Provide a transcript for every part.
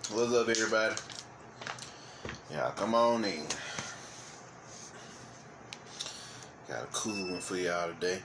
What's up, everybody? Yeah, come on in. Got a cool one for y'all today.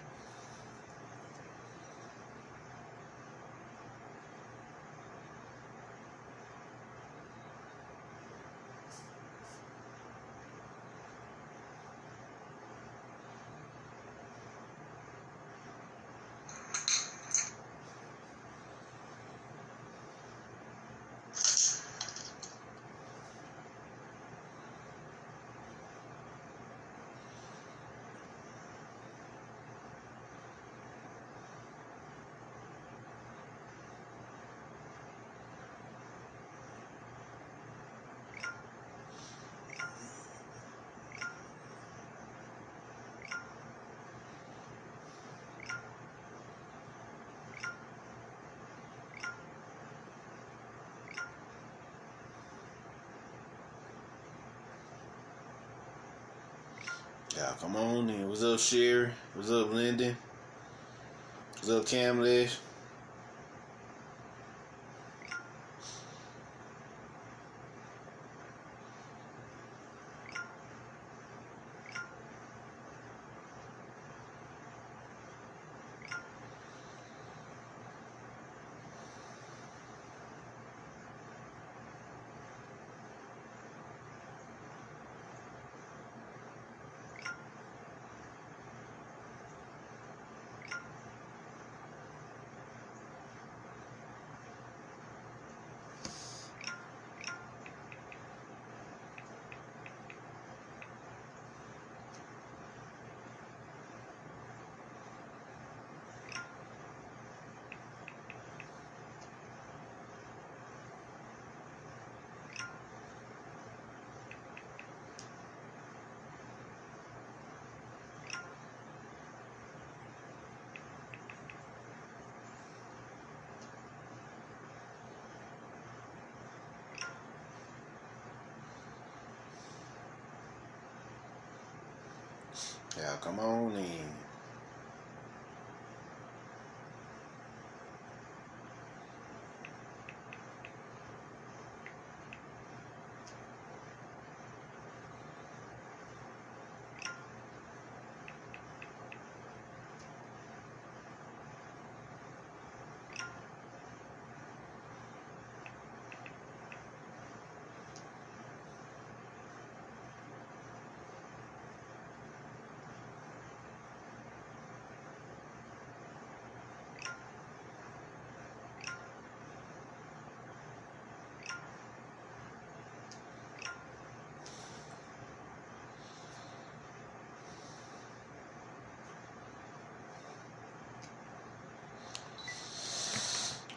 Yeah, come on in. What's up, Sherry? What's up, Lyndon? What's up, Camlish? Yeah, come on in.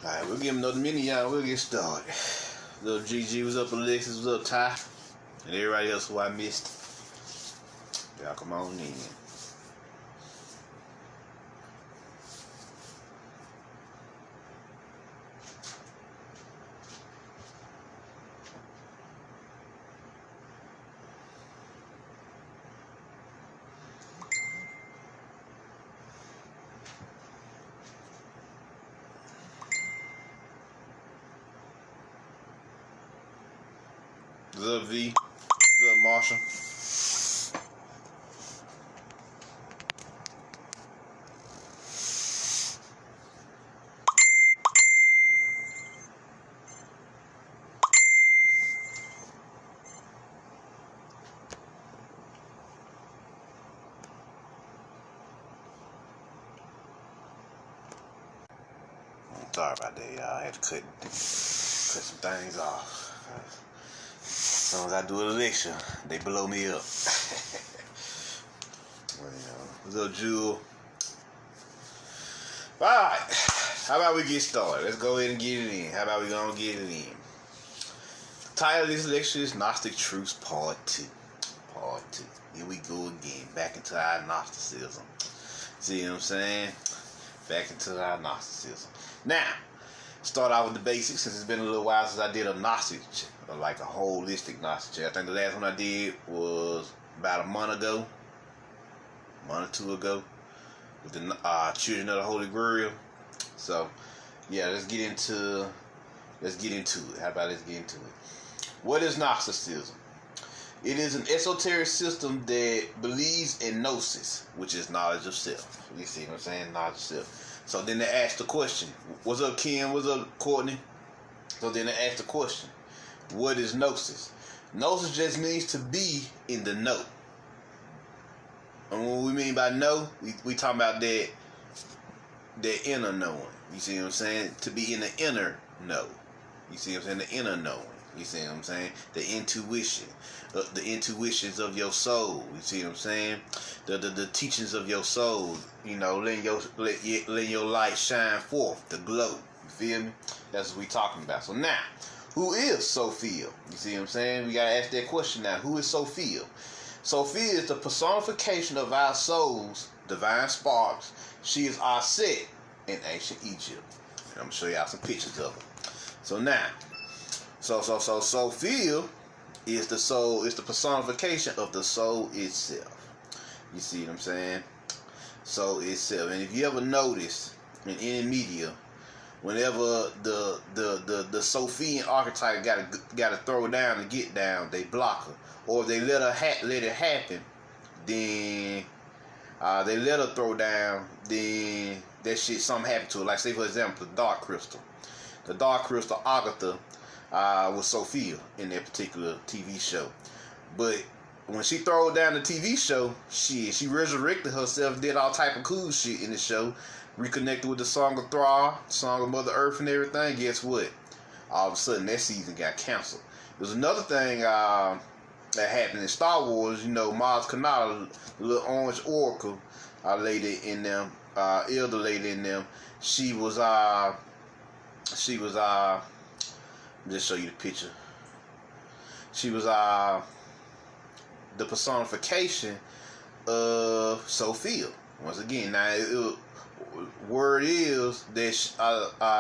Alright, we'll give him another minute, y'all. We'll get started. Little GG, what's up, Alexis? What's up, Ty? And everybody else who I missed. Y'all come on in. What's up, V? What's up, Marshall? Sorry about that, y'all. I had to cut some things off. As soon as I do an election, they blow me up. Well, what's up, Jewel? Alright, how about we get started? Let's go ahead and get it in. How about we gonna get it in? Title of this lecture is Gnostic Truths Part 2. Part 2. Here we go again, back into our Gnosticism. See what I'm saying? Back into our Gnosticism. Now, start out with the basics, since it's been a little while since I did a Gnostic, like a holistic Gnostic check. I think the last one I did was about a month or two ago, with the Children of the Holy Grail. So, yeah, let's get into Let's get into it. How about let's get into it? What is Gnosticism? It is an esoteric system that believes in gnosis, which is knowledge of self. You see what I'm saying? Knowledge of self. So then they ask the question. What's up, Ken? What's up, Courtney? So then they ask the question. What is gnosis? Gnosis just means to be in the know. And what we mean by know, we talking about that inner knowing. You see what I'm saying? To be in the inner know. You see what I'm saying? The inner knowing. You see what I'm saying? The intuition. The intuitions of your soul. You see what I'm saying? The teachings of your soul. You know, letting your light shine forth. The glow. You feel me? That's what we talking about. So now, who is Sophia? You see what I'm saying? We got to ask that question now. Who is Sophia? Sophia is the personification of our soul's divine sparks. She is our set in ancient Egypt. And I'm going to show y'all some pictures of her. So now, so Sophia is the soul, is the personification of the soul itself. You see what I'm saying? Soul itself. And if you ever notice in any media, whenever the Sophian archetype gotta throw down and get down, they block her. Or if they let it happen, then they let her throw down, then that shit, something happened to her. Like, say for example, the Dark Crystal. The Dark Crystal Agatha was Sophia in that particular TV show. But when she threw down the TV show, she resurrected herself, did all type of cool shit in the show, reconnected with the Song of Thra, Song of Mother Earth and everything. Guess what? All of a sudden that season got canceled. There's another thing that happened in Star Wars. You know, Maz Kanata, the little orange oracle lady in them, elder lady in them, she was just show you the picture. She was the personification of Sophia. Once again, now word is that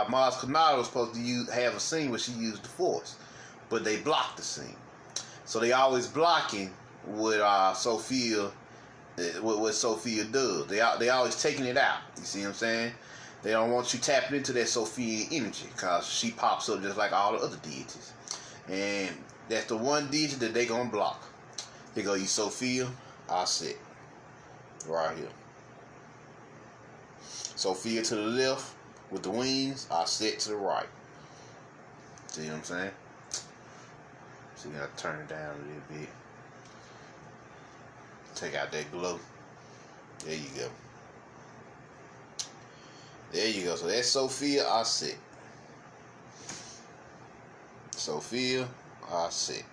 Maz Kanata was supposed to have a scene where she used the Force, but they blocked the scene. So they always blocking what Sophia does. They always taking it out. You see what I'm saying? They don't want you tapping into that Sophia energy, because she pops up just like all the other deities. And that's the one deity that they gonna block. Here go you, Sophia. I sit right here. Sophia to the left with the wings. I sit to the right. See what I'm saying? So you gotta turn it down a little bit. Take out that glow. There you go. There you go. So that's Sophia Aset. Sophia Aset.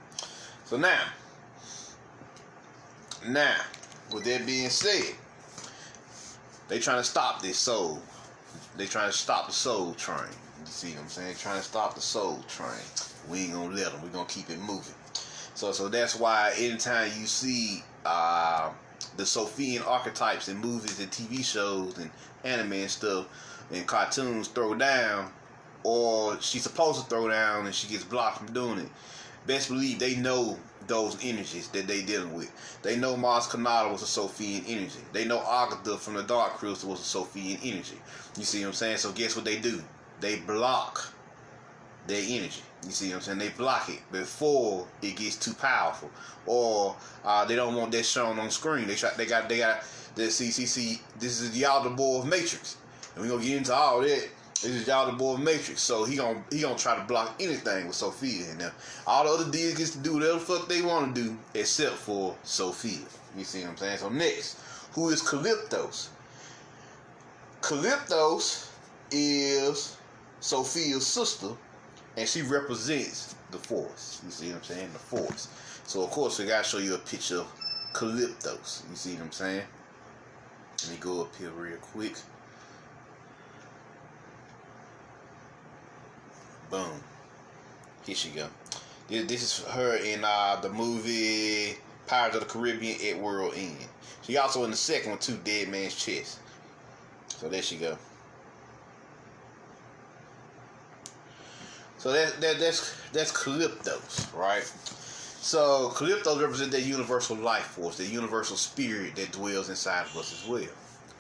So now, with that being said, they trying to stop this soul. They trying to stop the soul train. You see what I'm saying? Trying to stop the soul train. We ain't gonna let them. We gonna keep it moving. So that's why anytime you see the Sophian archetypes in movies and TV shows and anime and stuff and cartoons throw down, or she's supposed to throw down and she gets blocked from doing it, best believe they know those energies that they dealing with. They know Maz Kanata was a Sophian energy. They know Agatha from the Dark Crystal was a Sophian energy. You see what I'm saying? So guess what they do? They block their energy. You see what I'm saying? They block it before it gets too powerful, or they don't want that shown on screen. They got see. This is y'all the boy of Matrix, and we gonna get into all that. This is y'all the boy of Matrix, so he gonna try to block anything with Sophia in there. All the other deities gets to do whatever the fuck they want to do except for Sophia. You see what I'm saying? So next, who is Calyptos? Calyptos is Sophia's sister, and she represents the Force. You see what I'm saying? The Force. So of course we gotta show you a picture of Calyptos. You see what I'm saying? Let me go up here real quick. Boom. Here she go. This is her in the movie Pirates of the Caribbean at World End. She also in the second one too, Dead Man's Chest. So there she go. So that's Calyptos, right? So Calyptos represents that universal life force, that universal spirit that dwells inside of us as well.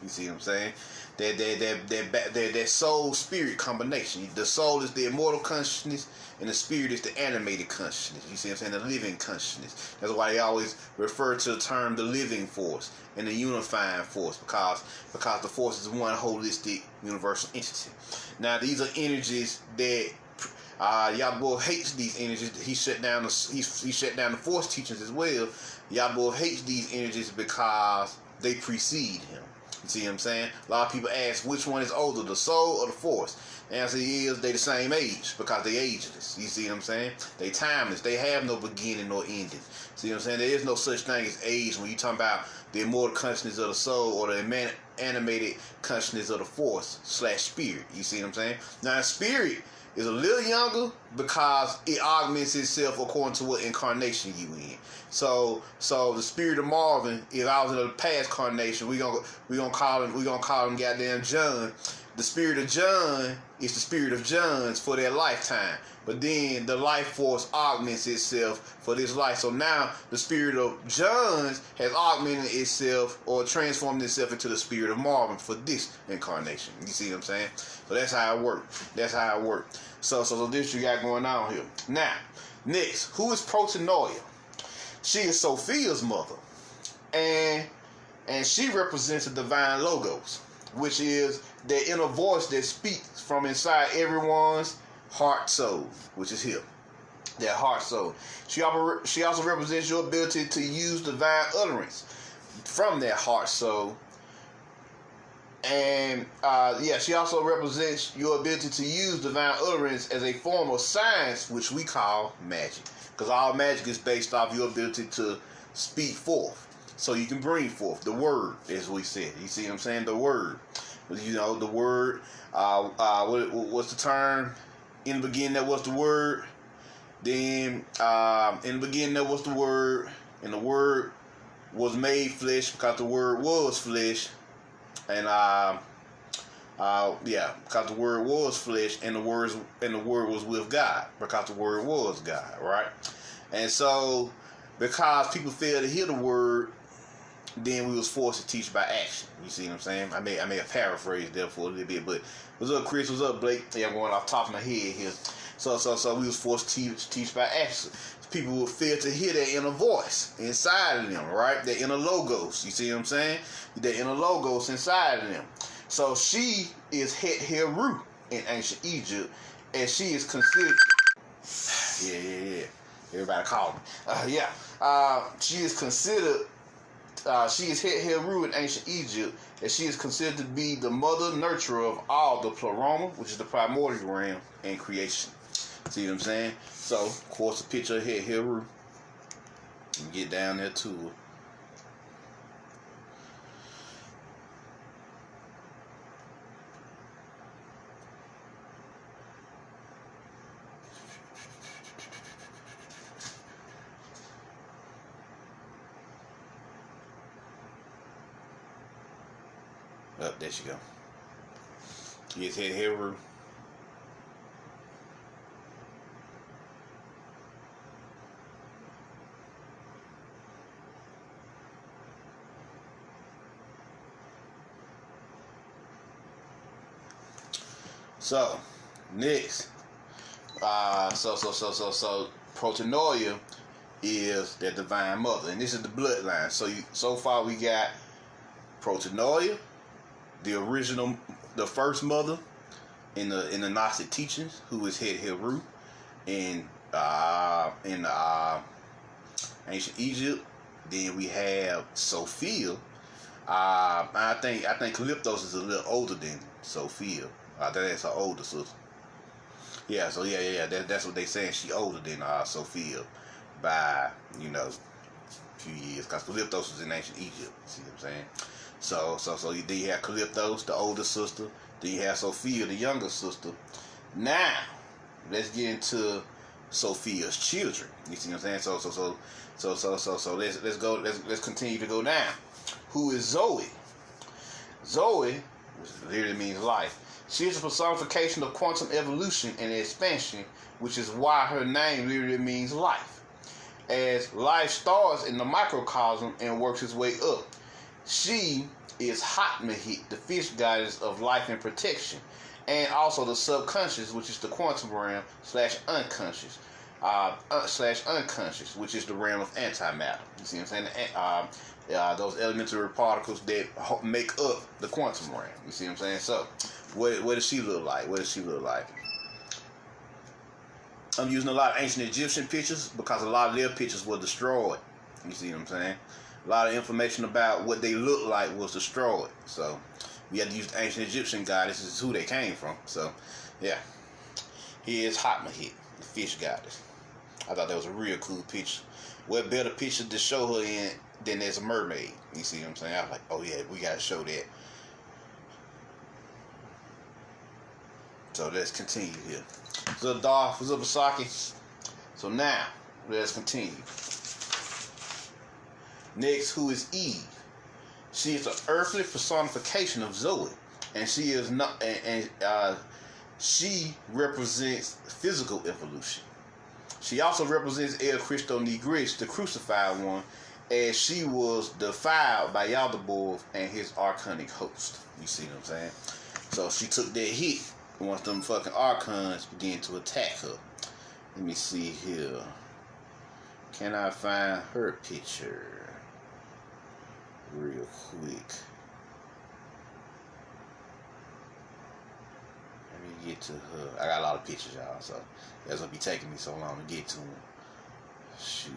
You see what I'm saying? That soul spirit combination. The soul is the immortal consciousness, and the spirit is the animated consciousness. You see what I'm saying? The living consciousness. That's why they always refer to the term the living force and the unifying force, because the force is one holistic universal entity. Now these are energies that Yahweh hates these energies. He shut down the force teachings as well. Yahweh hates these energies because they precede him. You see what I'm saying? A lot of people ask which one is older, the soul or the force. The answer is they the same age, because they ageless. You see what I'm saying? They timeless. They have no beginning nor ending. See what I'm saying? There is no such thing as age when you talking about the immortal consciousness of the soul or the animated consciousness of the force / spirit. You see what I'm saying? Now spirit is a little younger because it augments itself according to what incarnation you in. So the spirit of Marvin, if I was in a past incarnation, we gonna call him goddamn John. The spirit of John is the spirit of John's for their lifetime. But then the life force augments itself for this life. So now the spirit of John's has augmented itself or transformed itself into the spirit of Marvin for this incarnation. You see what I'm saying? So that's how it works. So this you got going on here. Now, next, who is Protonoia? She is Sophia's mother. And she represents the divine logos, which is the inner voice that speaks from inside everyone's heart soul, which is here. Their heart soul. She also represents your ability to use divine utterance from their heart soul. And she also represents your ability to use divine utterance as a form of science, which we call magic. Because all magic is based off your ability to speak forth. So you can bring forth the word, as we said. You see what I'm saying? The word. You know, the word. What's the term? In the beginning, that was the word. Then, in the beginning, that was the word. And the word was made flesh because the word was flesh. And because the word was flesh, and the word was with God, because the word was God, right? And so, because people failed to hear the word, then we was forced to teach by action. You see what I'm saying? I may a paraphrase there for a little bit, but what's up, Chris? What's up, Blake? Yeah, I'm going off the top of my head here. So we was forced to teach by action. People will fail to hear their inner voice inside of them, right? Their inner logos. You see what I'm saying? Their inner logos inside of them. So she is Het Heru in ancient Egypt, and she is considered. Yeah. Everybody call me. She is considered. She is Het Heru in ancient Egypt, and she is considered to be the mother nurturer of all the pleroma, which is the primordial realm, and creation. See what I'm saying? So, of course, a picture of Het Heru. Get down there to her. Up, there she go. Here's Het Heru. So, next. So Protonoia is their divine mother, and this is the bloodline. So far we got Protonoia, the first mother in the Gnostic teachings, who is Het Heru in ancient Egypt. Then we have Sophia. I think Calyptos is a little older than Sophia. That's her older sister. Yeah, so that's what they saying. She older than Sophia by a few years, because Calyptos was in ancient Egypt. See what I'm saying? So then you have Calyptos, the older sister. Then you have Sophia, the younger sister. Now, let's get into Sophia's children. You see what I'm saying? So let's go. Let's continue to go down. Who is Zoe? Zoe, which literally means life. She is a personification of quantum evolution and expansion, which is why her name literally means life. As life starts in the microcosm and works its way up, she is Hatmahit, the fish goddess of life and protection, and also the subconscious, which is the quantum realm slash unconscious, which is the realm of antimatter. You see what I'm saying? Those elementary particles that make up the quantum realm. You see what I'm saying? So, what does she look like? What does she look like? I'm using a lot of ancient Egyptian pictures because a lot of their pictures were destroyed. You see what I'm saying? A lot of information about what they look like was destroyed. So we had to use the ancient Egyptian goddess. This is who they came from. So yeah, here's Hatmahit, the fish goddess. I thought that was a real cool picture. What better picture to show her in than as a mermaid? You see what I'm saying? I was like, oh yeah, we gotta show that. So let's continue here. What's up, Dolph? What's up, Asaki? So now, let's continue. Next, who is Eve? She is an earthly personification of Zoe, and she is not. She represents physical evolution. She also represents El Cristo Negris, the crucified one, as she was defiled by Yaldabaoth and his archonic host. You see what I'm saying? So she took that hit once them fucking archons began to attack her. Let me see here. Can I find her picture real quick? Let me get to her. I got a lot of pictures, y'all, so that's gonna be taking me so long to get to them. Shoot.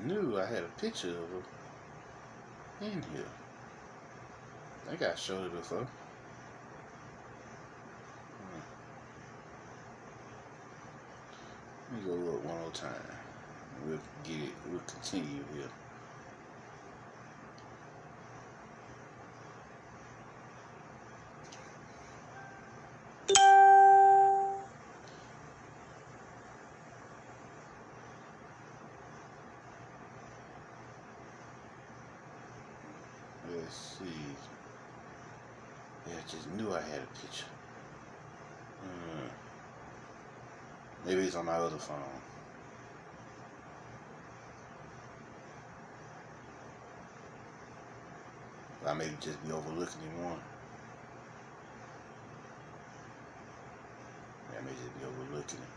Knew I had a picture of her in here. I think I showed it before. Let me go up one more time. We'll get it. We'll continue here. Let's see. Yeah, I just knew I had a picture. Maybe it's on my other phone. I may just be overlooking one. I may just be overlooking it.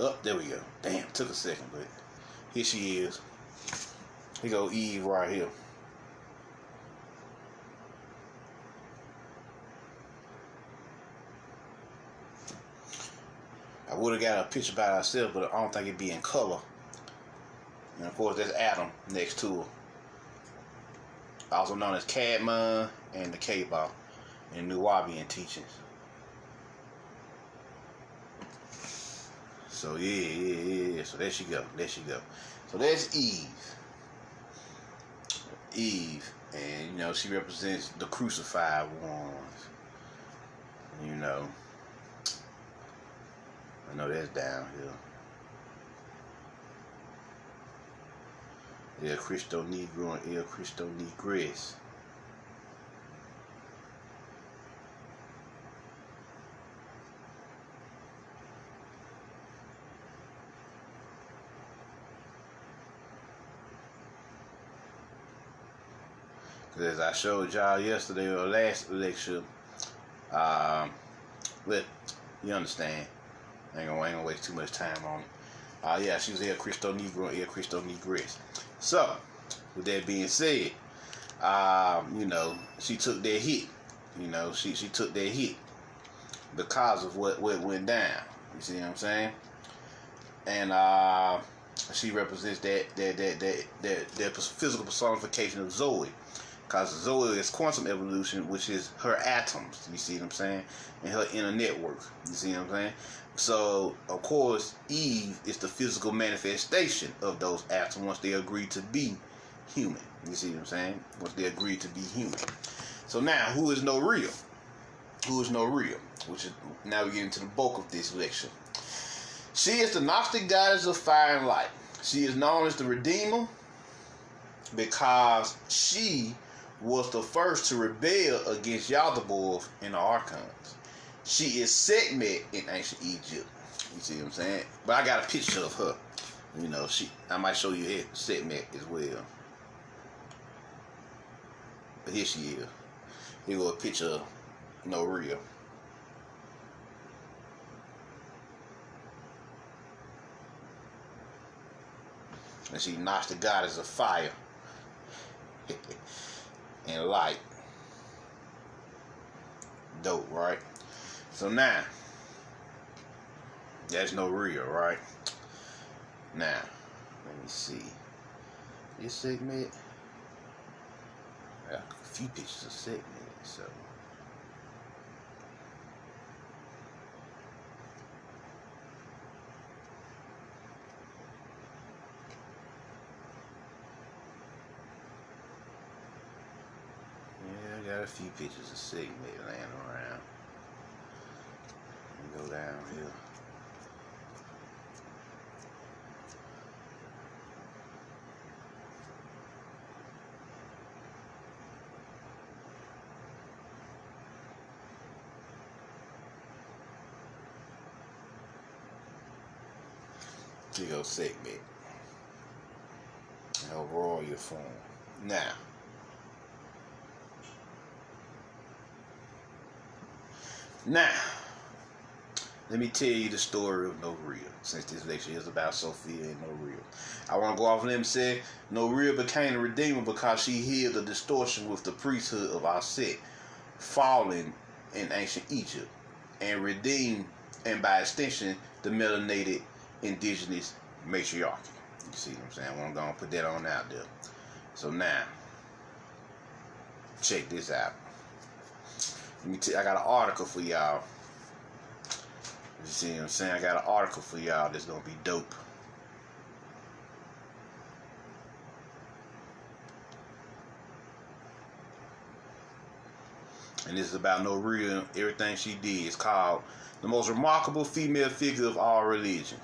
Oh, there we go. Damn, took a second, but here she is. Here go Eve right here. I would have got a picture by herself, but I don't think it'd be in color. And of course, there's Adam next to her, also known as Cadman and the K-Bop in Nuwabian teachings. So yeah. So there she go. So there's Eve, and you know she represents the crucified ones. You know, I know that's down here. El Cristo Negro and El Cristo Negres. As I showed y'all yesterday or last lecture, well, you understand. I ain't gonna waste too much time on it. Yeah, she was El Cristo Negro and El Cristo Negres. So, with that being said, She took that hit. She took that hit because of what went down. You see what I'm saying? And she represents that physical personification of Zoe, because Zoe is quantum evolution, which is her atoms. You see what I'm saying? And her inner network. You see what I'm saying? So of course, Eve is the physical manifestation of those atoms once they agree to be human. You see what I'm saying? Once they agree to be human. So now, who is Norea? Who is Norea? Which is, now we get into the bulk of this lecture. She is the Gnostic goddess of fire and light. She is known as the Redeemer because she was the first to rebel against Yaldabaoth and the Archons. She is Sekhmet in ancient Egypt. You see what I'm saying? But I got a picture of her. I might show you Sekhmet as well. But here she is. Here go a picture of Norea. And she knocks the goddess of fire and light. Dope, right? So now, that's Norea, right? Now, let me see. This segment, I got a few pictures of segment, so. Yeah, I got a few pictures of segment laying around. Let me go down here. Here goes segment. And overall your form. Now, let me tell you the story of Norea, since this lecture is about Sophia and Norea. I want to go off of them and say Norea became the Redeemer because she healed the distortion with the priesthood of our set, fallen in ancient Egypt, and redeemed, and by extension, the melanated indigenous matriarchy. You see what I'm saying? I'm going to put that on out there. So now, check this out. I got an article for y'all. You see what I'm saying? I got an article for y'all that's going to be dope. And this is about Norea, everything she did. It's called The Most Remarkable Female Figure of All Religions.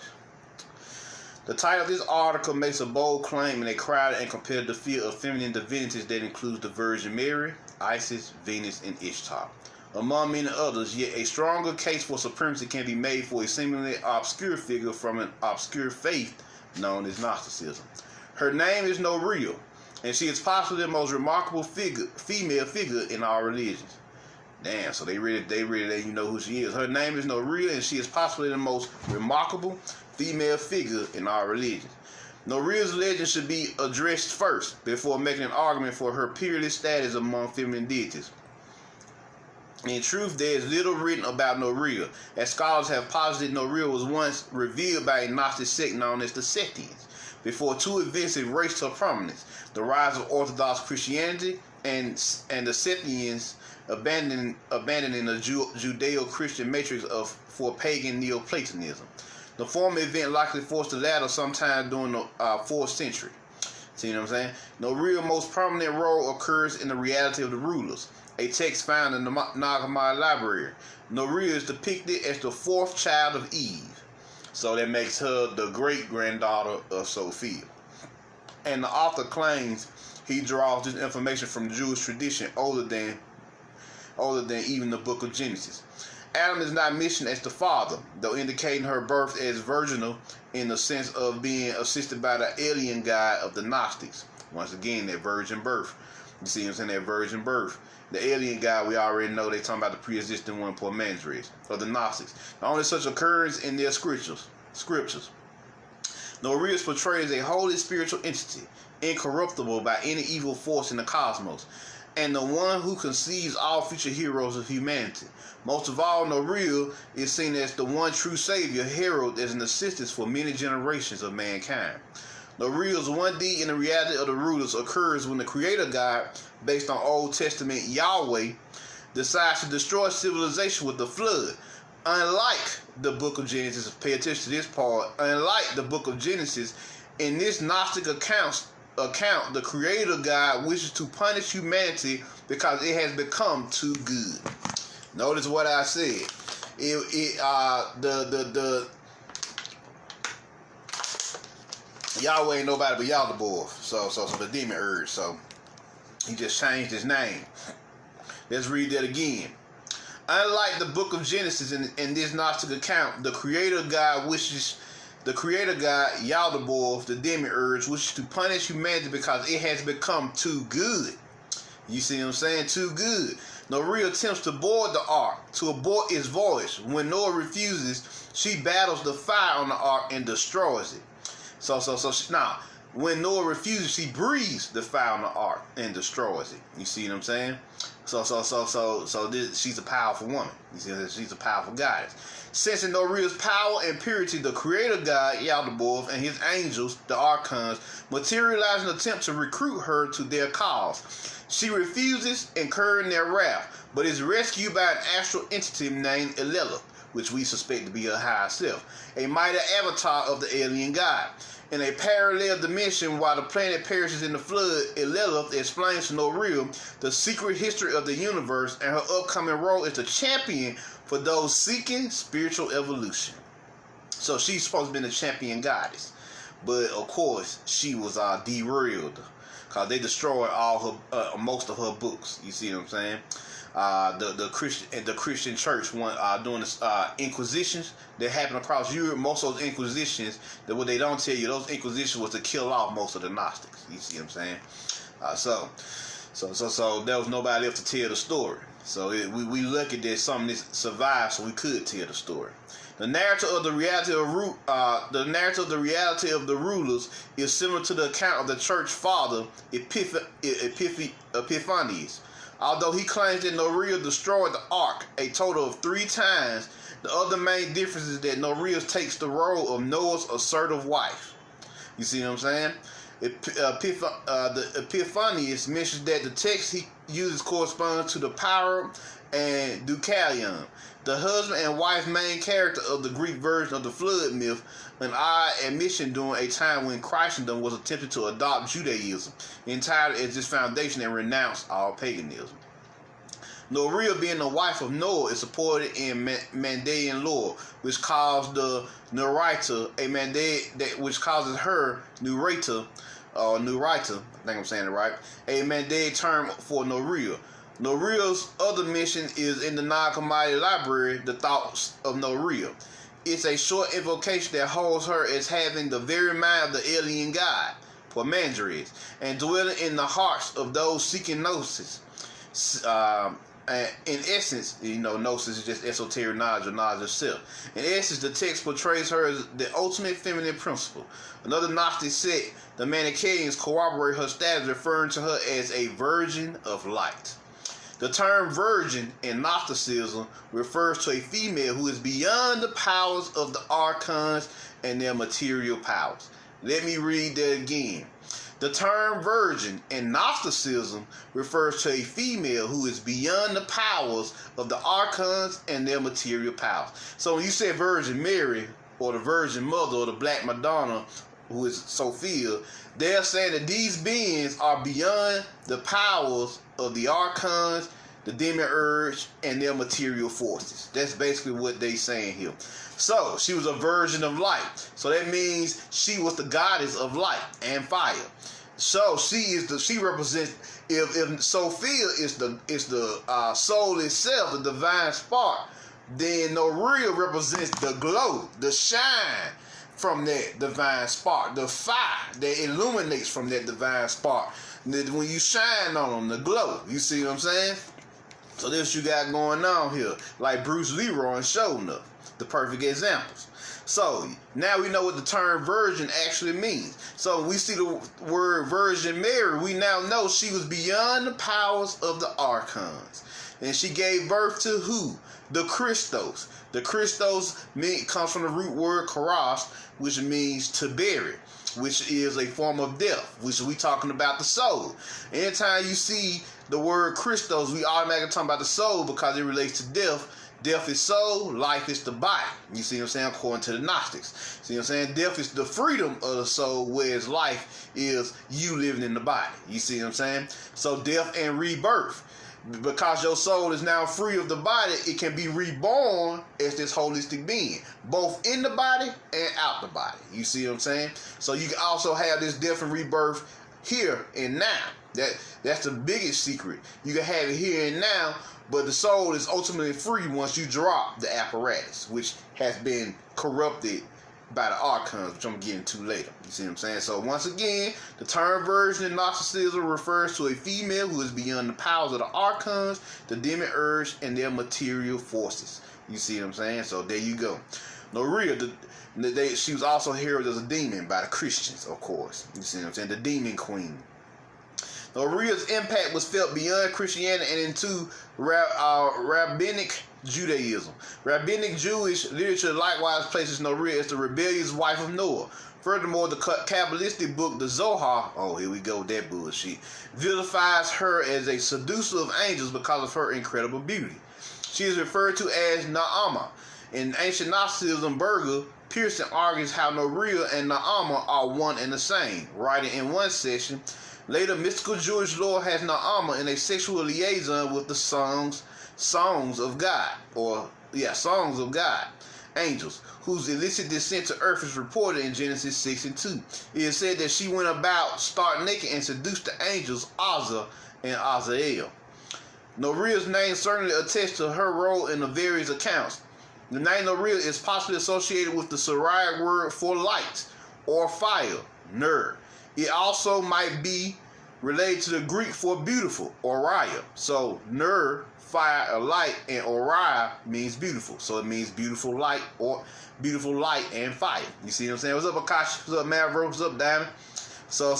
The title of this article makes a bold claim in a crowded and competitive field of feminine divinities that includes the Virgin Mary, Isis, Venus, and Ishtar, among many others. Yet a stronger case for supremacy can be made for a seemingly obscure figure from an obscure faith known as Gnosticism. Her name is Norea, and she is possibly the most remarkable female figure in all religions. Damn, so they really let you know who she is. Her name is Norea, and she is possibly the most remarkable female figure in our religion. Norea's legend should be addressed first before making an argument for her peerless status among feminine deities. In truth, there is little written about Norea, as scholars have posited Norea was once revealed by a Gnostic sect known as the Sethians, before two events erased her prominence: the rise of Orthodox Christianity and the Sethians abandoning the Judeo-Christian matrix for pagan Neoplatonism. The former event likely forced the latter sometime during the 4th century. See what I'm saying? Norea's most prominent role occurs in the reality of the rulers, a text found in the Nag Hammadi library. Norea is depicted as the 4th child of Eve, so that makes her the great-granddaughter of Sophia. And the author claims he draws this information from Jewish tradition older than even the book of Genesis. Adam is not mentioned as the father, though indicating her birth as virginal in the sense of being assisted by the alien god of the Gnostics. Once again, that virgin birth. You see what I'm saying? That virgin birth. The alien god, we already know they talking about the pre-existing one, poor man's race, of the Gnostics. Only such occurs in their scriptures. Norea is portrayed as a holy spiritual entity, incorruptible by any evil force in the cosmos, and the one who conceives all future heroes of humanity. Most of all, Norea is seen as the one true savior, heralded as an assistance for many generations of mankind. Norea's one deed in the reality of the rulers occurs when the creator God, based on Old Testament Yahweh, decides to destroy civilization with the flood. Unlike the book of Genesis, pay attention to this part, unlike the book of Genesis, in this Gnostic account, the creator God wishes to punish humanity because it has become too good. Notice what I said. Yahweh ain't nobody but Yaldabaoth. So the demon urge. So he just changed his name. Let's read that again. Unlike the book of Genesis, in this Gnostic account, the creator God, Yaldabaoth, the demiurge, wishes to punish humanity because it has become too good. You see what I'm saying? Too good. Norea attempts to board the ark to abort its voyage. When Noah refuses, she battles the fire on the ark and destroys it. Now, when Noah refuses, she breathes the fire on the ark and destroys it. You see what I'm saying? She's a powerful woman. You see, she's a powerful goddess. Sensing Norea's power and purity, the creator God, Yaldabaoth, and his angels, the archons, materialize an attempt to recruit her to their cause. She refuses, incurring their wrath, but is rescued by an astral entity named Elelith, which we suspect to be her higher self, a mighty avatar of the alien god. In a parallel dimension, while the planet perishes in the flood, Elelith explains to Norea the secret history of the universe, and her upcoming role is to champion for those seeking spiritual evolution. So she's supposed to be the champion goddess, but of course she was derailed because they destroyed all her most of her books. You see what I'm saying? The Christian church doing this inquisitions that happened across Europe. Most of those inquisitions, that what they don't tell you, those inquisitions was to kill off most of the Gnostics. You see what I'm saying? So there was nobody left to tell the story. So we lucky that something that survived, so we could tell the story. The narrative of the reality of the rulers is similar to the account of the church father Epiphanius. Although he claims that Norea destroyed the ark a total of 3 times, the other main difference is that Norea takes the role of Noah's assertive wife. You see what I'm saying? The Epiphanius mentions that the text he uses corresponds to the power and Deucalion, the husband and wife main character of the Greek version of the flood myth, an odd admission during a time when Christendom was attempting to adopt Judaism entirely as its foundation and renounce all paganism. Norea, being the wife of Noah, is supported in Mandaean lore, which calls the Noreita a Mandaean, which causes her Noreita, I think I'm saying it right, a Mandaean term for Norea. Norea's other mission is in the Nag Hammadi library, The Thoughts of Norea. It's a short invocation that holds her as having the very mind of the alien god, Pormandres, and dwelling in the hearts of those seeking Gnosis. In essence, Gnosis is just esoteric knowledge or knowledge of self. In essence, the text portrays her as the ultimate feminine principle. Another Gnostic sect, the Manichaeans, corroborate her status, referring to her as a virgin of light. The term virgin in Gnosticism refers to a female who is beyond the powers of the archons and their material powers. Let me read that again. The term virgin in Gnosticism refers to a female who is beyond the powers of the archons and their material powers. So when you say Virgin Mary or the Virgin Mother or the Black Madonna, who is Sophia, they're saying that these beings are beyond the powers of the archons, the demiurge, and their material forces. That's basically what they saying here. So she was a virgin of light. So that means she was the goddess of light and fire. So she represents, if Sophia is the soul itself, the divine spark, then Norea represents the glow, the shine from that divine spark, the fire that illuminates from that divine spark. When you shine on them, the glow. You see what I'm saying? So this you got going on here, like Bruce Leroy and showing up, the perfect examples. So now we know what the term virgin actually means. So we see the word Virgin Mary. We now know she was beyond the powers of the archons. And she gave birth to who? The Christos. The Christos comes from the root word charos, which means to bury, which is a form of death, which we talking about the soul. Anytime you see the word Christos, we automatically talking about the soul because it relates to death. Death is soul, life is the body. You see what I'm saying? According to the Gnostics. See what I'm saying? Death is the freedom of the soul, whereas life is you living in the body. You see what I'm saying? So death and rebirth. Because your soul is now free of the body, it can be reborn as this holistic being, both in the body and out the body. You see what I'm saying? So you can also have this death and rebirth here and now. That's the biggest secret. You can have it here and now, but the soul is ultimately free once you drop the apparatus, which has been corrupted by the archons, which I'm getting to later. You see what I'm saying? So once again, the term virgin in Gnosticism refers to a female who is beyond the powers of the archons, the demiurge, and their material forces. You see what I'm saying? So there you go. Norea, she was also heralded as a demon by the Christians, of course. You see what I'm saying? The demon queen. Norea's impact was felt beyond Christianity and into rabbinic Judaism. Rabbinic Jewish literature likewise places Norea as the rebellious wife of Noah. Furthermore, the Kabbalistic book, the Zohar, oh, here we go with that bullshit, vilifies her as a seducer of angels because of her incredible beauty. She is referred to as Naama. In ancient Gnosticism, Berger Pearson argues how Norea and Naama are one and the same, writing in one section, later mystical Jewish lore has Naama in a sexual liaison with the songs of God, songs of God, angels, whose illicit descent to earth is reported in Genesis 6 and 2. It is said that she went about stark naked and seduced the angels Azza and Azael. Norea's name certainly attests to her role in the various accounts. The name Norea is possibly associated with the Syriac word for light or fire, ner. It also might be related to the Greek for beautiful, Norea. So ner, fire or light, and Norea means beautiful. So it means beautiful light or beautiful light and fire. You see what I'm saying? What's up, Akash? What's up, Mavro? What's up, Diamond? So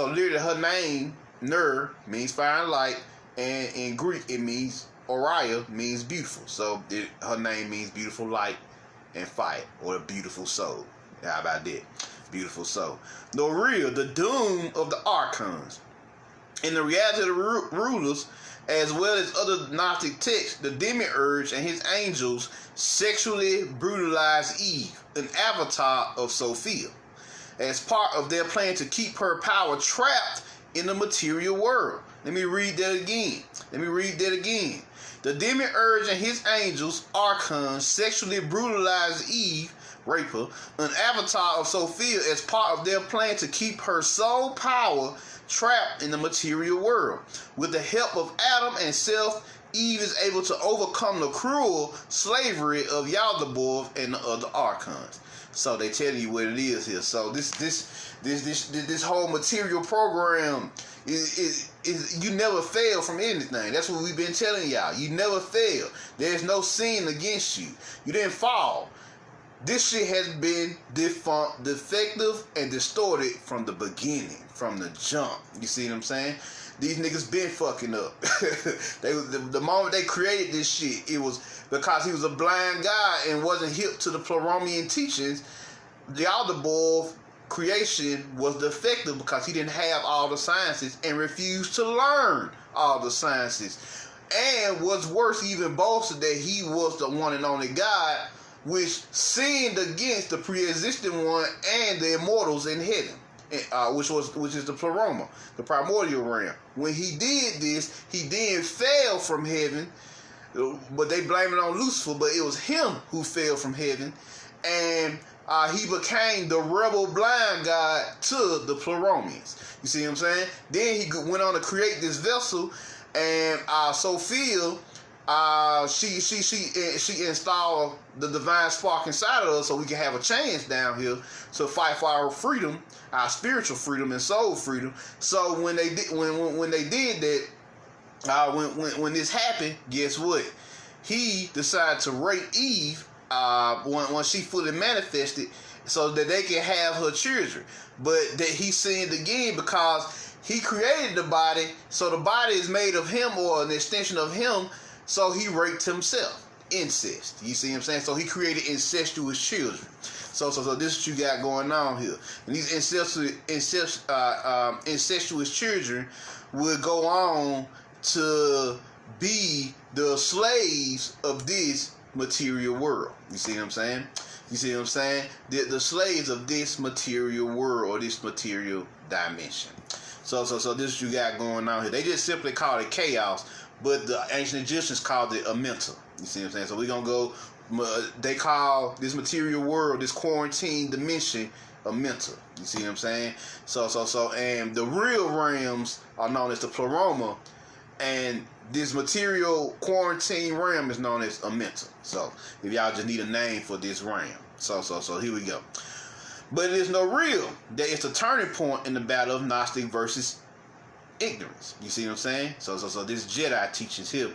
literally her name, ner, means fire and light, and in Greek it means Norea means beautiful. So her name means beautiful light and fire, or a beautiful soul. How about that? Beautiful soul. Norea, the doom of the archons. In the reality of the rulers, as well as other Gnostic texts, the demiurge and his angels sexually brutalized Eve, an avatar of Sophia, as part of their plan to keep her power trapped in the material world. Let me read that again. The demiurge and his angels, archons, sexually brutalized Eve, rape her, an avatar of Sophia, as part of their plan to keep her soul power trapped in the material world. With the help of Adam and Seth, Eve is able to overcome the cruel slavery of Yaldabaoth and the other archons. So they tell you what it is here. So this whole material program is you never fail from anything. That's what we've been telling y'all. You never fail. There's no sin against you. You didn't fall. This shit has been defective and distorted from the beginning, from the jump. You see what I'm saying? These niggas been fucking up. The moment they created this shit, it was because he was a blind guy and wasn't hip to the Pluralian teachings. The Yaldabaoth creation was defective because he didn't have all the sciences and refused to learn all the sciences. And what's worse, even boasted that he was the one and only God, which sinned against the pre-existing one and the immortals in heaven, which is the pleroma, the primordial realm. When he did this, he then fell from heaven, but they blame it on Lucifer, but it was him who fell from heaven, and he became the rebel blind god to the Pluralians. You see what I'm saying? Then he went on to create this vessel, and Sophia, she installed the divine spark inside of us so we can have a chance down here to fight for our freedom, our spiritual freedom and soul freedom. So when they did that, when this happened, guess what? He decided to rape Eve once she fully manifested, so that they can have her children. But that he sinned again because he created the body, so the body is made of him or an extension of him, so he raped himself. Incest. You see what I'm saying? So he created incestuous children. So this is what you got going on here. And these incestuous children would go on to be the slaves of this material world. You see what I'm saying? You see what I'm saying? The slaves of this material world or this material dimension. So this is what you got going on here. They just simply call it chaos, but the ancient Egyptians called it a mental. You see what I'm saying? So we're going to go, they call this material world, this quarantine dimension, a mental. You see what I'm saying? So, and the real realms are known as the pleroma, and this material quarantine realm is known as a mental. So, if y'all just need a name for this realm. So here we go. But it is no real. That it's a turning point in the battle of Gnostic versus ignorance. You see what I'm saying? So this Jedi teachings here.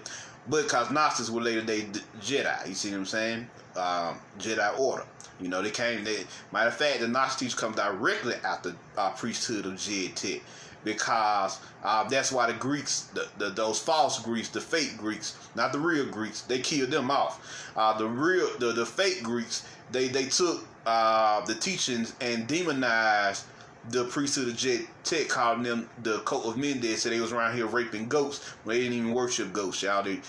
But because Gnostics were later day Jedi. You see what I'm saying? Jedi order. You know, matter of fact, the Gnostic teachers come directly out the priesthood of Jed-Tet. Because that's why the Greeks, those false Greeks, the fake Greeks, not the real Greeks, they killed them off. The fake Greeks, they took the teachings and demonized the priesthood of Jed-Tet, calling them the cult of Mendes. Said they was around here raping goats when they didn't even worship goats, y'all. It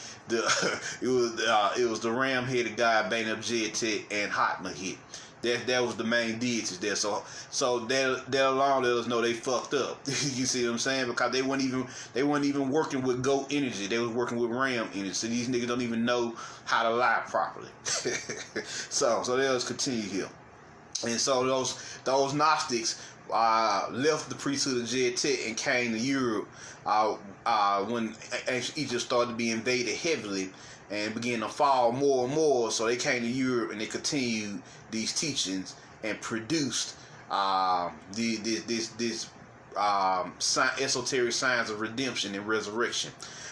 was the ram-headed god Bane Jed-Tet and Hotmahit. That was the main deities there. So that alone let us know they fucked up. You see what I'm saying? Because they weren't even working with goat energy. They was working with ram energy. So these niggas don't even know how to lie properly. so let's continue here. And so those Gnostics left the priesthood of Jed-Tet and came to Europe when ancient Egypt started to be invaded heavily and began to fall more and more. So they came to Europe and they continued these teachings and produced this esoteric signs of redemption and resurrection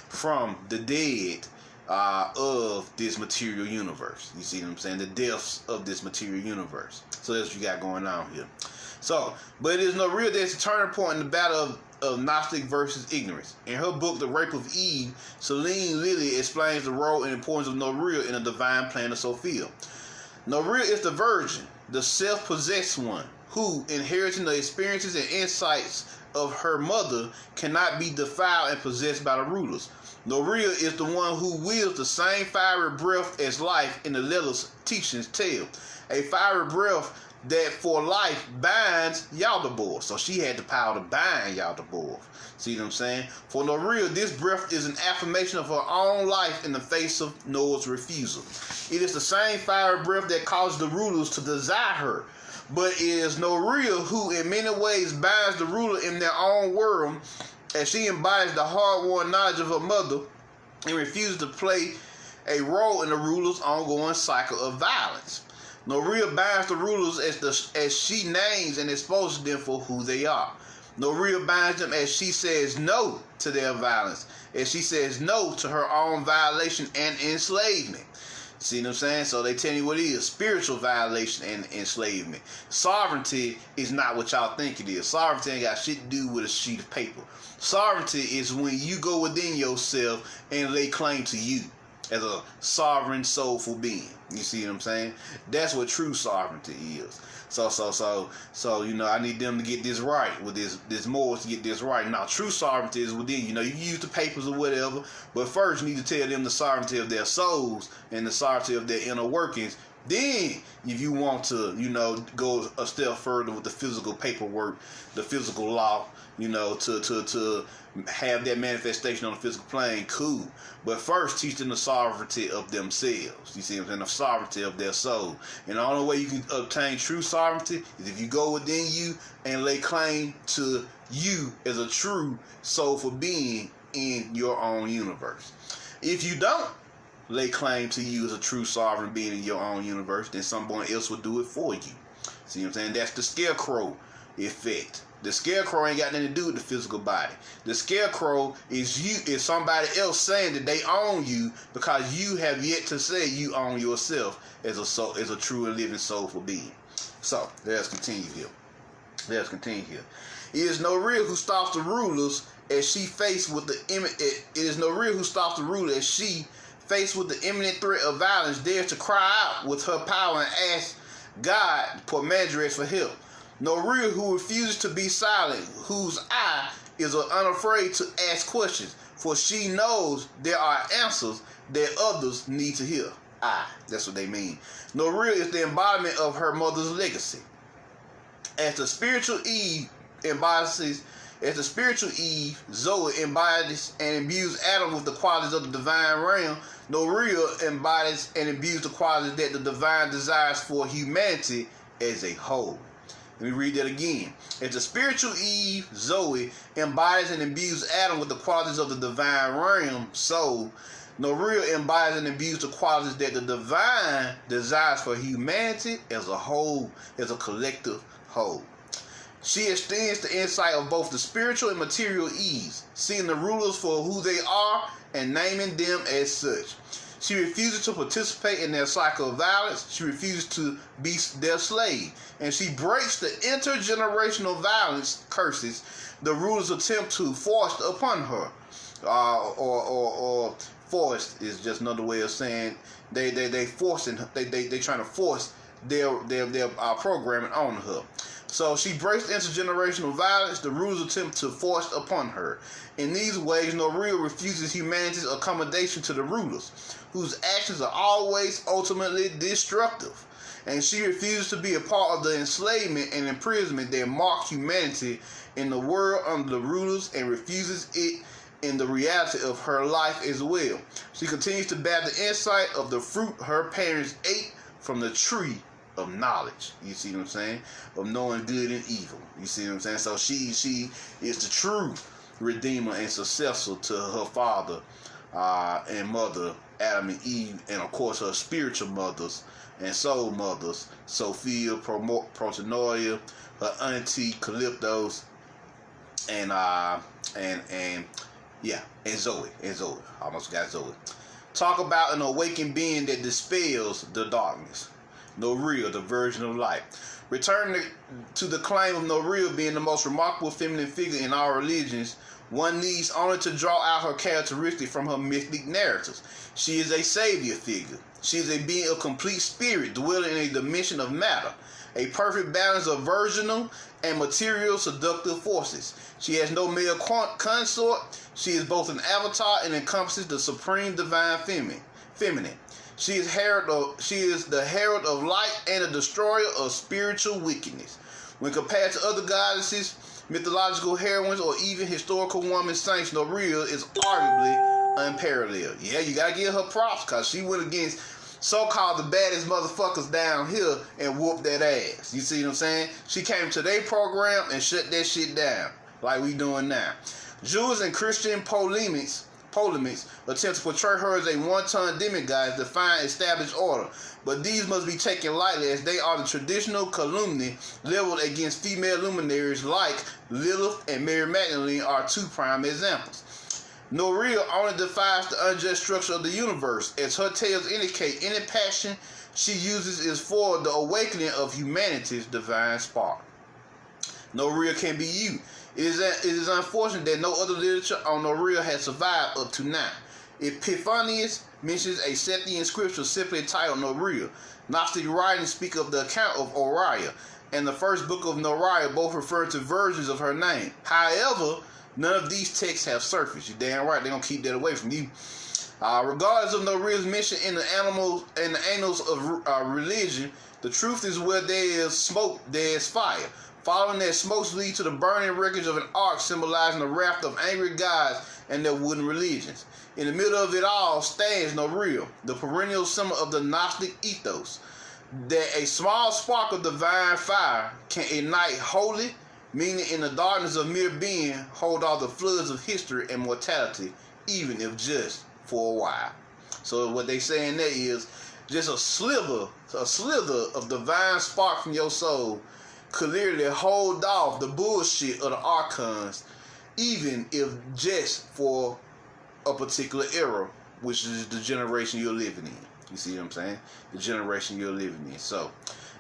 from the dead of this material universe. You see what I'm saying? The deaths of this material universe. So that's what you got going on here. So, but it is no real, there's a turning point in the battle of Gnostic versus ignorance. In her book, The Rape of Eve, Celine Lilly explains the role and importance of Norea in the divine plan of Sophia. Norea is the virgin, the self-possessed one, who, inheriting the experiences and insights of her mother, cannot be defiled and possessed by the rulers. Norea is the one who wields the same fiery breath as life in the letters teachings tell. A fiery breath that for life binds Yaldabaoth. So she had the power to bind Yaldabaoth. See what I'm saying? For Norea, this breath is an affirmation of her own life in the face of Noah's refusal. It is the same fiery breath that caused the rulers to desire her. But it is Norea who in many ways binds the ruler in their own world, as she embodies the hard-won knowledge of her mother and refuses to play a role in the ruler's ongoing cycle of violence. Norea binds the rulers as she names and exposes them for who they are. Norea binds them as she says no to their violence, as she says no to her own violation and enslavement. See what I'm saying? So they tell you what it is: spiritual violation and enslavement. Sovereignty is not what y'all think it is. Sovereignty ain't got shit to do with a sheet of paper. Sovereignty is when you go within yourself and lay claim to you as a sovereign, soulful being. You see what I'm saying? That's what true sovereignty is. So you know, I need them to get this right with this morals to get this right. Now, true sovereignty is within you. Know, you can use the papers or whatever, but first you need to tell them the sovereignty of their souls and the sovereignty of their inner workings. Then, if you want to, you know, go a step further with the physical paperwork, the physical law, you know, to have that manifestation on the physical plane, cool. But first, teach them the sovereignty of themselves. You see what I'm saying? The sovereignty of their soul. And the only way you can obtain true sovereignty is if you go within you and lay claim to you as a true soulful being in your own universe. If you don't lay claim to you as a true sovereign being in your own universe, then someone else will do it for you. See what I'm saying? That's the scarecrow effect. The scarecrow ain't got nothing to do with the physical body. The scarecrow is somebody else saying that they own you because you have yet to say you own yourself as a soul, as a true and living soulful being. So let's continue here. It is Norea who stops the rulers as she faced with the faced with the imminent threat of violence, dares to cry out with her power and ask God for Madras for help. Norea, who refuses to be silent, whose eye is unafraid to ask questions, for she knows there are answers that others need to hear. That's what they mean. Norea is the embodiment of her mother's legacy. As the spiritual Eve, Zoe embodies and imbues Adam with the qualities of the divine realm. Norea embodies and imbues the qualities that the divine desires for humanity as a whole. Let me read that again. As the spiritual Eve, Zoe, embodies and imbues Adam with the qualities of the divine realm, soul, Norea embodies and imbues the qualities that the divine desires for humanity as a whole, as a collective whole. She extends the insight of both the spiritual and material Eves, seeing the rulers for who they are and naming them as such. She refuses to participate in their cycle of violence. She refuses to be their slave. And she breaks the intergenerational violence curses the rulers attempt to force upon her. Or forced is just another way of saying they trying to force their programming on her. So she breaks the intergenerational violence the rulers attempt to force upon her. In these ways, Norea refuses humanity's accommodation to the rulers, whose actions are always ultimately destructive. And she refuses to be a part of the enslavement and imprisonment that mark humanity in the world under the rulers, and refuses it in the reality of her life as well. She continues to bear the insight of the fruit her parents ate from the tree of knowledge. You see what I'm saying? Of knowing good and evil. You see what I'm saying? So she is the true redeemer and successor to her father and mother, Adam and Eve, and of course her spiritual mothers and soul mothers, Sophia, Norea, her auntie Calyptos, and Zoe. Almost got Zoe. Talk about an awakened being that dispels the darkness. Norea, the Virgin of Light. Returning to the claim of Norea being the most remarkable feminine figure in all religions, one needs only to draw out her characteristic from her mythic narratives. She is a savior figure. She is a being of complete spirit, dwelling in a dimension of matter, a perfect balance of virginal and material seductive forces. She has no male consort. She is both an avatar and encompasses the supreme divine feminine. She is the herald of light and a destroyer of spiritual wickedness. When compared to other goddesses, mythological heroines, or even historical woman saints, Norea is arguably unparalleled. Yeah, you gotta give her props, because she went against so-called the baddest motherfuckers down here and whooped that ass. You see what I'm saying? She came to their program and shut that shit down, like we doing now. Jews and Christian polemics attempt to portray her as a one-ton demigod, defying established order, but these must be taken lightly, as they are the traditional calumny leveled against female luminaries like Lilith and Mary Magdalene are two prime examples. Norea only defies the unjust structure of the universe, as her tales indicate any passion she uses is for the awakening of humanity's divine spark. Norea can be you. It is unfortunate that no other literature on Norea has survived up to now. Epiphanius mentions a Sethian scripture simply titled Norea. Gnostic writings speak of the account of Norea and the first book of Norea, both referring to versions of her name. However, none of these texts have surfaced. You're damn right, they're going to keep that away from you. Regardless of Norea's mention in the annals of religion, the truth is where there is smoke, there is fire. Following that, smokes lead to the burning wreckage of an ark symbolizing the wrath of angry gods and their wooden religions. In the middle of it all stands Norea, the perennial symbol of the Gnostic ethos, that a small spark of divine fire can ignite holy, meaning in the darkness of mere being, hold all the floods of history and mortality, even if just for a while. So what they saying there is just a slither of divine spark from your soul clearly hold off the bullshit of the archons, even if just for a particular era, which is the generation you're living in. You see what I'm saying? The generation you're living in. So,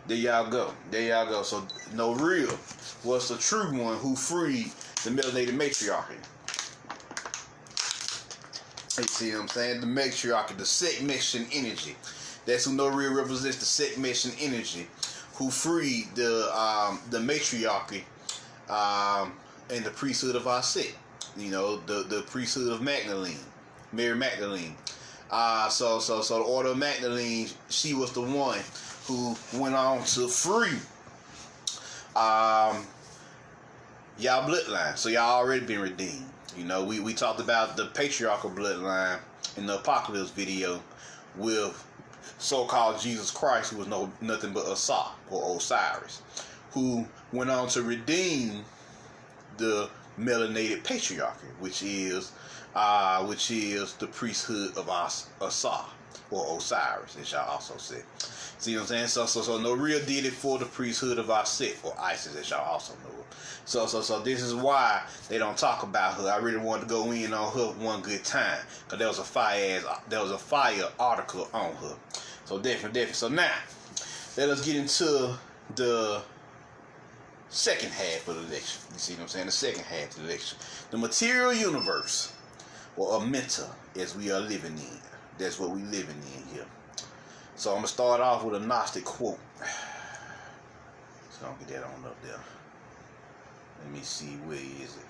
there y'all go. There y'all go. So, Norea was the true one who freed the melanated matriarchy. You see what I'm saying? The matriarchy, the sect Mexican energy. That's who Norea represents, the sect Mexican energy, who freed the matriarchy and the priesthood of our sect. You know, the priesthood of Magdalene, Mary Magdalene. So the order of Magdalene, she was the one who went on to free y'all bloodline. So y'all already been redeemed. You know, we talked about the patriarchal bloodline in the Apocalypse video with so-called Jesus Christ, who was nothing but Asa or Osiris, who went on to redeem the melanated patriarchy, which is the priesthood of Asa or Osiris, as y'all also said. See what I'm saying? So Norea did it for the priesthood of our set, or Isis, as y'all also know. So this is why they don't talk about her. I really wanted to go in on her one good time, because there was a fire article on her. So definitely. So now, let us get into the second half of the lecture. You see what I'm saying? The second half of the lecture. The material universe, or a meta, as we are living in. That's what we living in here. So I'm going to start off with a Gnostic quote. So I'll get that on up there. Let me see, where is it?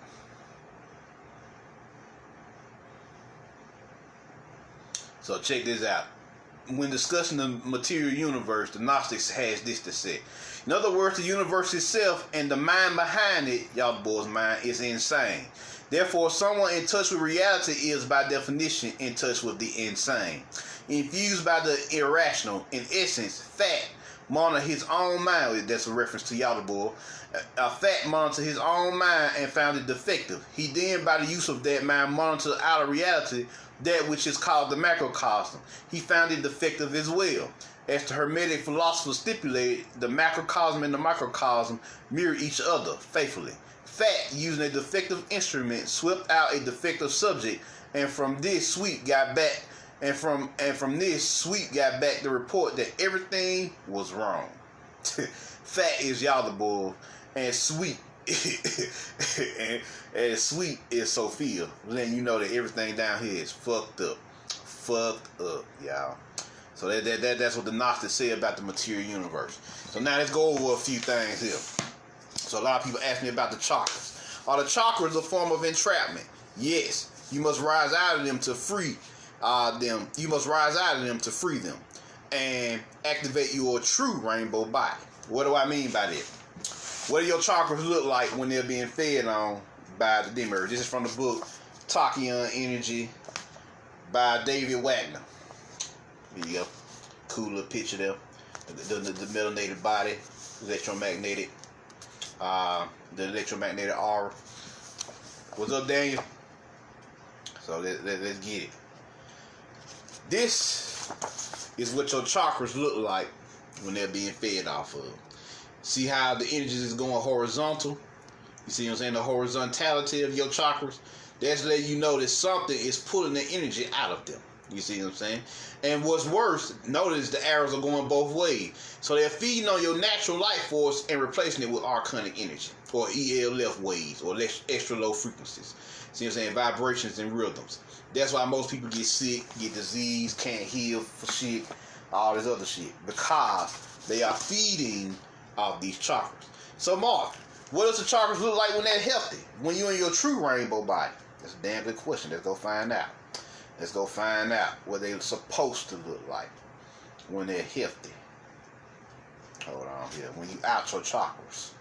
So check this out. When discussing the material universe, the Gnostics has this to say. In other words, the universe itself and the mind behind it, y'all boys' mind, is insane. Therefore, someone in touch with reality is, by definition, in touch with the insane. Infused by the irrational, in essence, fat monitor his own mind. That's a reference to y'all boy. A fat monitor his own mind and found it defective. He then, by the use of that mind, monitored out of reality that which is called the macrocosm. He found it defective as well. As the Hermetic philosophers stipulated, the macrocosm and the microcosm mirror each other faithfully. Fat, using a defective instrument, swept out a defective subject, and from this Sweep got back the report that everything was wrong. Fat is y'all the bull, and Sweep and Sweep is Sophia. Letting you know that everything down here is fucked up, y'all. So that's what the Gnostics say about the material universe. So now let's go over a few things here. So a lot of people ask me about the chakras. Are the chakras a form of entrapment? Yes. You must rise out of them to free them. You must rise out of them to free them and activate your true rainbow body. What do I mean by that? What do your chakras look like when they're being fed on by the demiurge? This is from the book Tachyon Energy by David Wagner. There you go. Cool little picture there. The melanated body, electromagnetic, the electromagnetic aura. What's up, Daniel? So let's get it. This is what your chakras look like when they're being fed off of. See how the energies is going horizontal? You see what I'm saying? The horizontality of your chakras. That's letting you know that something is pulling the energy out of them. You see what I'm saying? And what's worse, notice the arrows are going both ways. So they're feeding on your natural life force and replacing it with archonic energy, or ELF waves, or extra low frequencies. See what I'm saying? Vibrations and rhythms. That's why most people get sick, get disease, can't heal for shit, all this other shit, because they are feeding off these chakras. So Mark, what does the chakras look like when they're healthy? When you're in your true rainbow body? That's a damn good question. Let's go find out. Let's go find out what they're supposed to look like when they're healthy. Hold on here. When you out your chakras.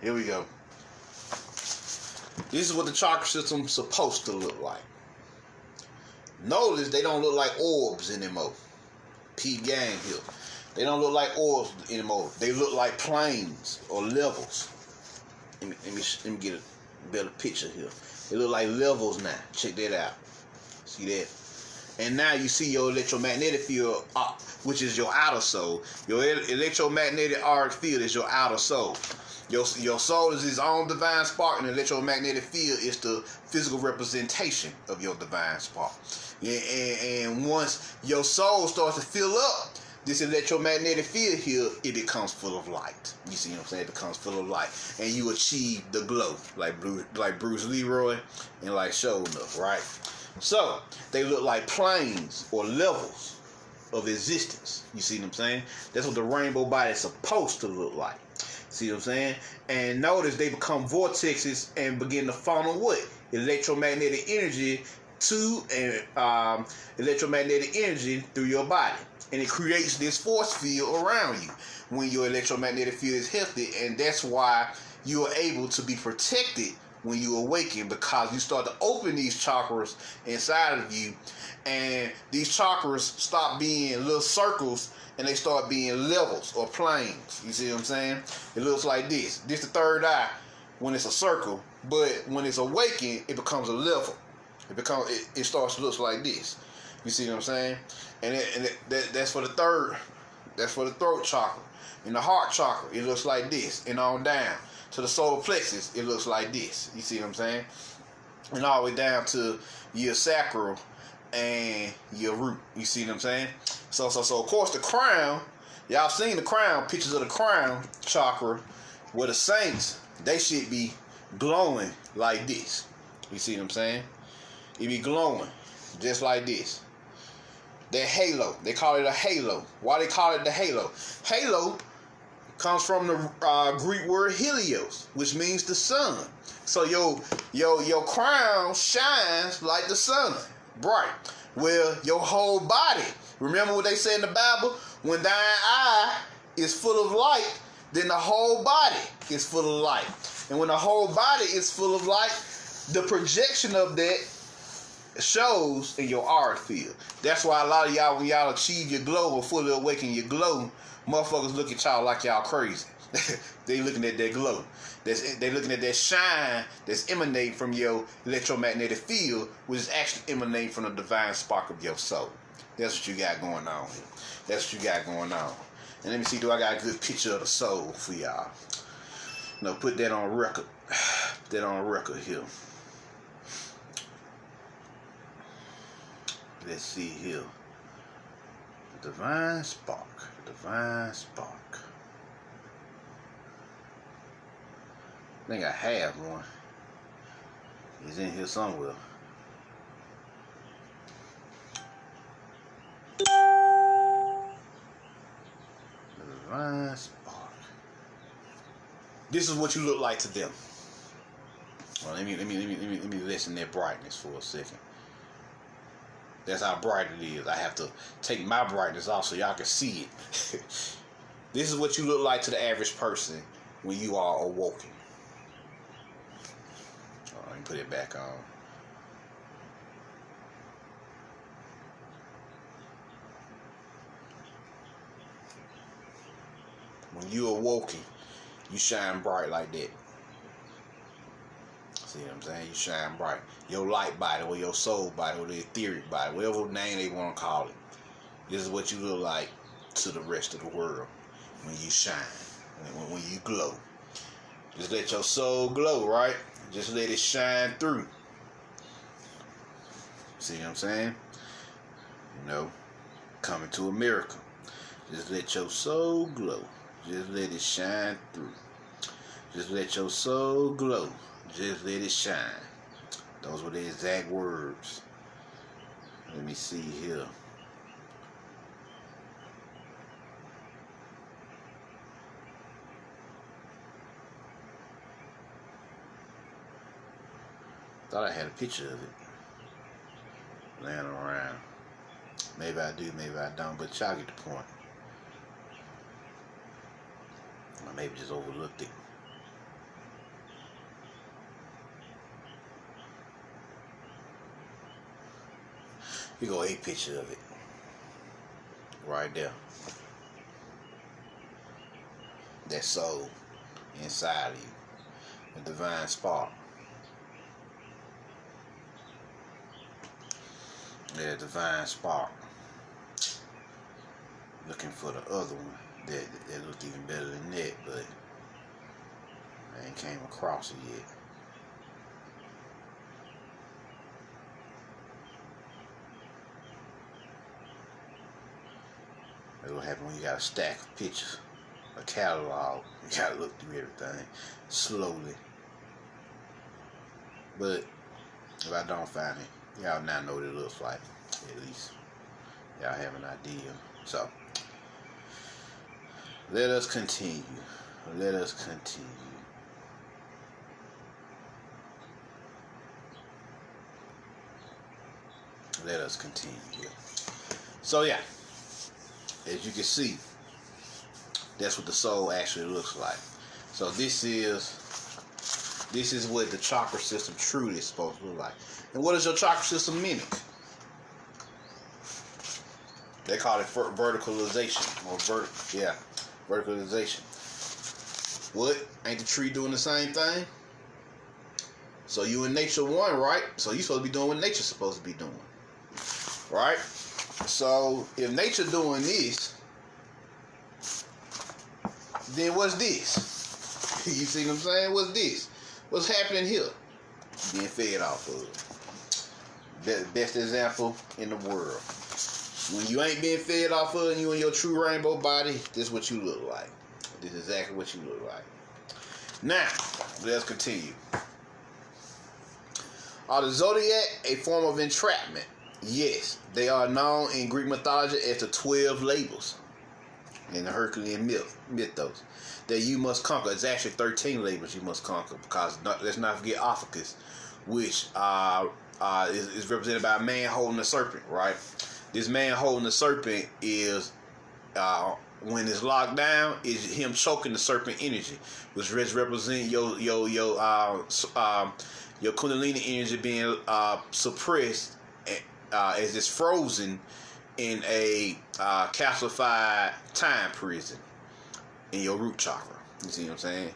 Here we go. This is what the chakra system's supposed to look like. Notice they don't look like orbs anymore. P gang here. They don't look like orbs anymore. They look like planes or levels. Let me get a better picture here. They look like levels now. Check that out. See that? And now you see your electromagnetic field, which is your outer soul. Your electromagnetic auric field is your outer soul. Your soul is its own divine spark, and the electromagnetic field is the physical representation of your divine spark. And once your soul starts to fill up this electromagnetic field here, it becomes full of light. You see what I'm saying? It becomes full of light, and you achieve the glow, like Bruce Leroy and like Sho'nuff, right? So they look like planes or levels of existence. You see what I'm saying? That's what the rainbow body is supposed to look like. See what I'm saying? And notice they become vortexes and begin to funnel what? Electromagnetic energy to electromagnetic energy through your body. And it creates this force field around you when your electromagnetic field is healthy. And that's why you are able to be protected when you awaken, because you start to open these chakras inside of you, and these chakras stop being little circles and they start being levels or planes. You see what I'm saying? It looks like this. This is the third eye when it's a circle, but when it's awakened, it becomes a level. It starts to look like this. You see what I'm saying? And that's for the third. That's for the throat chakra. In the heart chakra, it looks like this, and on down to the solar plexus, it looks like this. You see what I'm saying? And all the way down to your sacral and your root. You see what I'm saying? So of course the crown, y'all seen the crown, pictures of the crown chakra, where the saints, they should be glowing like this. You see what I'm saying? It be glowing just like this. That halo, they call it a halo. Why they call it the halo? Halo comes from the Greek word helios, which means the sun. So your crown shines like the sun, bright. Well, your whole body. Remember what they say in the Bible? When thine eye is full of light, then the whole body is full of light. And when the whole body is full of light, the projection of that shows in your auric field. That's why a lot of y'all, when y'all achieve your glow or fully awaken your glow, motherfuckers look at y'all like y'all crazy. They looking at that glow. They looking at that shine that's emanating from your electromagnetic field, which is actually emanating from the divine spark of your soul. That's what you got going on here. That's what you got going on. And let me see, do I got a good picture of the soul for y'all? No, put that on record. Put that on record here. Let's see here. Divine spark. Divine spark. I think I have one. He's in here somewhere. Divine spark. This is what you look like to them. Well, let me lessen that brightness for a second. That's how bright it is. I have to take my brightness off so y'all can see it. This is what you look like to the average person when you are awoken. Oh, let me put it back on. When you awoken, you shine bright like that. See what I'm saying? You shine bright. Your light body, or your soul body, or the etheric body, whatever name they want to call it. This is what you look like to the rest of the world when you shine, when you glow. Just let your soul glow, right? Just let it shine through. See what I'm saying? You know, coming to America. Just let your soul glow. Just let it shine through. Just let your soul glow. Just let it shine. Those were the exact words. Let me see here. Thought I had a picture of it laying around. Maybe I do, maybe I don't, but y'all get the point. I maybe just overlooked it. Here go a picture of it. Right there. That soul inside of you. The divine spark. Yeah, divine spark. Looking for the other one that looked even better than that, but I ain't came across it yet. That's what happens when you got a stack of pictures, a catalog. You gotta look through everything slowly. But if I don't find it, y'all now know what it looks like. At least y'all have an idea. So let us continue. Let us continue. Let us continue here. So yeah, as you can see, that's what the soul actually looks like. So this is what the chakra system truly is supposed to look like. And what does your chakra system mimic? They call it verticalization verticalization. What? Ain't the tree doing the same thing? So you in nature one, right? So you supposed to be doing what nature's supposed to be doing, right? So if nature doing this, then what's this? You see what I'm saying? What's this? What's happening here? Being fed off of it. Best example in the world. When you ain't being fed off of it, you in your true rainbow body, this is what you look like. This is exactly what you look like. Now, let's continue. Are the zodiac a form of entrapment? Yes, they are known in Greek mythology as the 12 labels in the Herculean mythos that you must conquer. It's actually 13 labels you must conquer, because let's not forget Ophiuchus, which is represented by a man holding a serpent, right? This man holding the serpent is, when it's locked down, is him choking the serpent energy, which represent your Kundalini energy being suppressed as it's frozen in a calcified time prison in your root chakra. You see what I'm saying?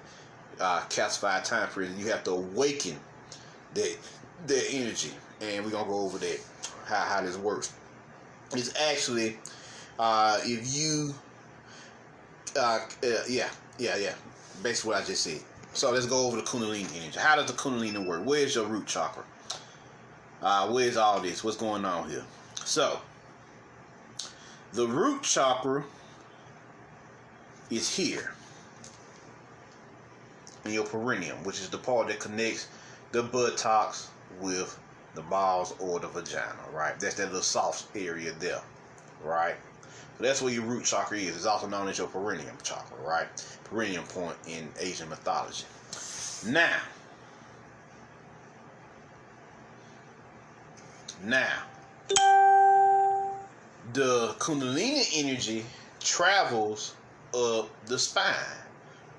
Calcified time prison. You have to awaken that energy, and we're gonna go over that how this works. It's actually if you basically what I just said. So let's go over the Kundalini energy. How does the Kundalini work? Where's your root chakra? Where's all this? What's going on here? So the root chakra is here in your perineum, which is the part that connects the buttocks with the balls or the vagina, right? That's that little soft area there, right? So that's where your root chakra is. It's also known as your perineum chakra, right? Perineum point in Asian mythology. Now, the Kundalini energy travels up the spine,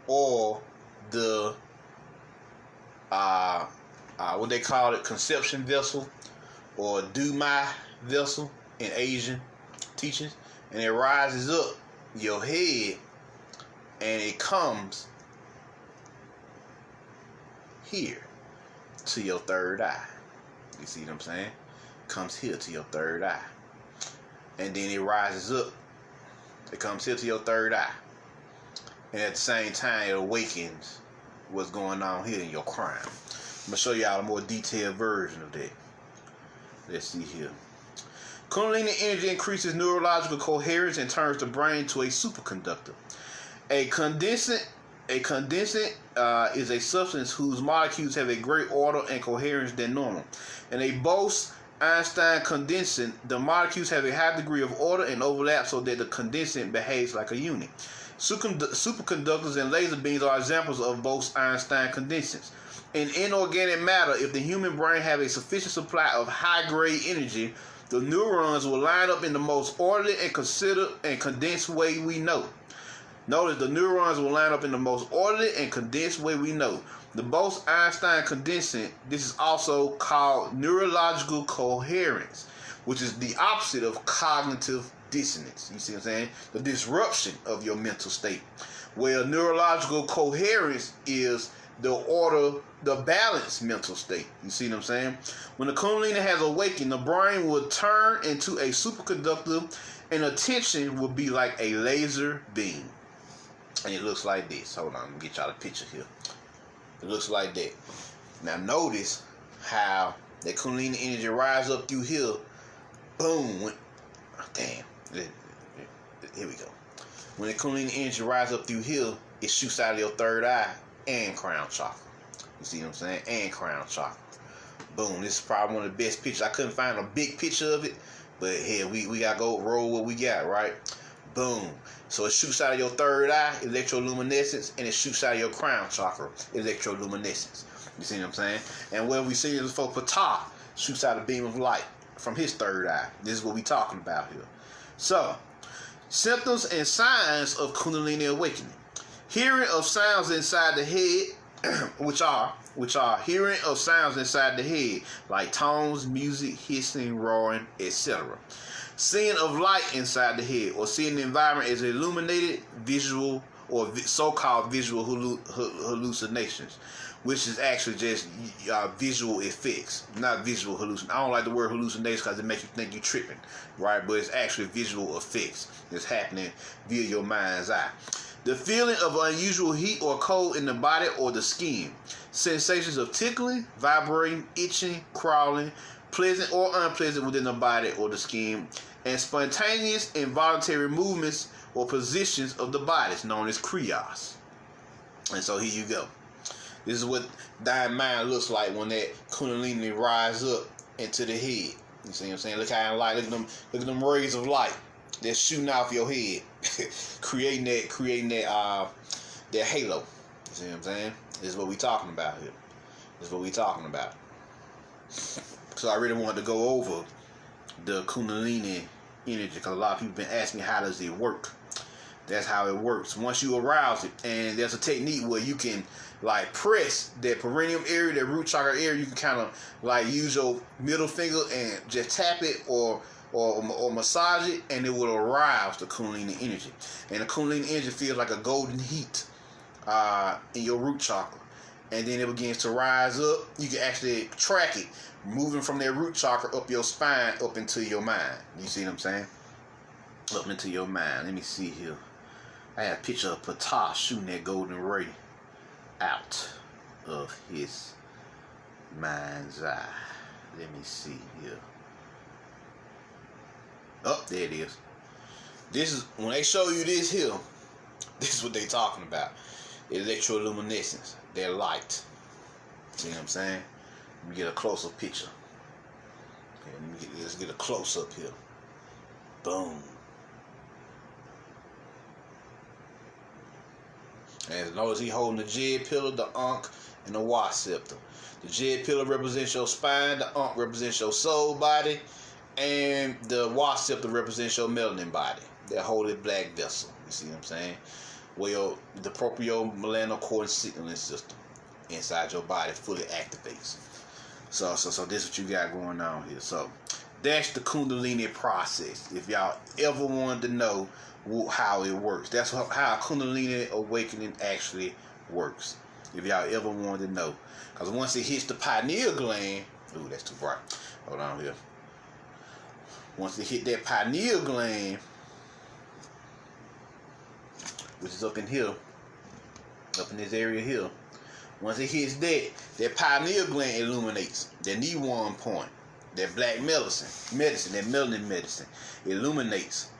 or the what they call it, conception vessel, or Dumai vessel in Asian teachings, and it rises up your head, and it comes here to your third eye. You see what I'm saying? Comes here to your third eye, and then it rises up. It comes here to your third eye, and at the same time it awakens what's going on here in your crown. I'm gonna show y'all a more detailed version of that. Let's see here. Kundalini energy increases neurological coherence and turns the brain to a superconductor. A condensate is a substance whose molecules have a great order and coherence than normal. In a Bose-Einstein condensate, the molecules have a high degree of order and overlap so that the condensate behaves like a unit. Superconductors and laser beams are examples of Bose-Einstein condensates. In inorganic matter, if the human brain have a sufficient supply of high-grade energy, the neurons will line up in the most orderly and considered and condensed way we know. Notice the neurons will line up in the most orderly and condensed way we know. The Bose-Einstein condensate, this is also called neurological coherence, which is the opposite of cognitive dissonance. You see what I'm saying? The disruption of your mental state. Where neurological coherence is the balanced mental state. You see what I'm saying? When the Kundalini has awakened, the brain will turn into a superconductor, and attention will be like a laser beam. And it looks like this. Hold on, let me get y'all a picture here. It looks like that. Now notice how that Kundalini energy rise up through here. Boom. Damn. Here we go. When the Kundalini energy rise up through here, it shoots out of your third eye and crown chakra. You see what I'm saying? And crown chakra. Boom. This is probably one of the best pictures. I couldn't find a big picture of it, but here we gotta go roll what we got, right? Boom. So it shoots out of your third eye, electroluminescence, and it shoots out of your crown chakra, electroluminescence. You see what I'm saying? And where we see this for Ptah, shoots out a beam of light from his third eye. This is what we talking about here. So, symptoms and signs of Kundalini awakening. Hearing of sounds inside the head, which are hearing of sounds inside the head, like tones, music, hissing, roaring, etc. Seeing of light inside the head, or seeing the environment as illuminated, visual, or so-called visual hallucinations, which is actually just visual effects, not visual hallucinations. I don't like the word hallucination because it makes you think you're tripping, right? But it's actually visual effects that's happening via your mind's eye. The feeling of unusual heat or cold in the body or the skin. Sensations of tickling, vibrating, itching, crawling, pleasant or unpleasant within the body or the skin, and spontaneous involuntary movements or positions of the bodies known as kriyas. And so here you go. This is what thine mind looks like when that Kundalini rise up into the head. You see what I'm saying? Look how light. Look at them rays of light that's shooting off your head, creating that halo. You see what I'm saying? This is what we talking about here. This is what we talking about. So I really wanted to go over the Kundalini energy because a lot of people been asking me how does it work. That's how it works. Once you arouse it, and there's a technique where you can like press that perineum area, that root chakra area. You can kind of like use your middle finger and just tap it or massage it, and it will arouse the Kundalini energy. And the Kundalini energy feels like a golden heat in your root chakra, and then it begins to rise up. You can actually track it moving from that root chakra up your spine, up into your mind. You see what I'm saying? Up into your mind. Let me see here. I have a picture of Ptah shooting that golden ray out of his mind's eye. Let me see here. Oh, there it is. This is when they show you this here. This is what they talking about. Electroluminescence. That light. See what I'm saying? Let me get a closer picture. Okay, let's get a close up here. Boom. And notice he holding the Jed pillar, the Ankh, and the Wa scepter. The Jed pillar represents your spine, the Ankh represents your soul body, and the Wa scepter represents your melanin body, that holy black vessel. You see what I'm saying? Well, the propio-melanocortin signaling system inside your body fully activates. So this is what you got going on here. So that's the Kundalini process. If y'all ever wanted to know how it works, that's how Kundalini awakening actually works. If y'all ever wanted to know, because once it hits the pineal gland, ooh, that's too bright. Hold on here. Once it hit that pineal gland, which is up in here, up in this area here. Once it hits that pineal gland illuminates. That N1 point, that black medicine, that melanin medicine, illuminates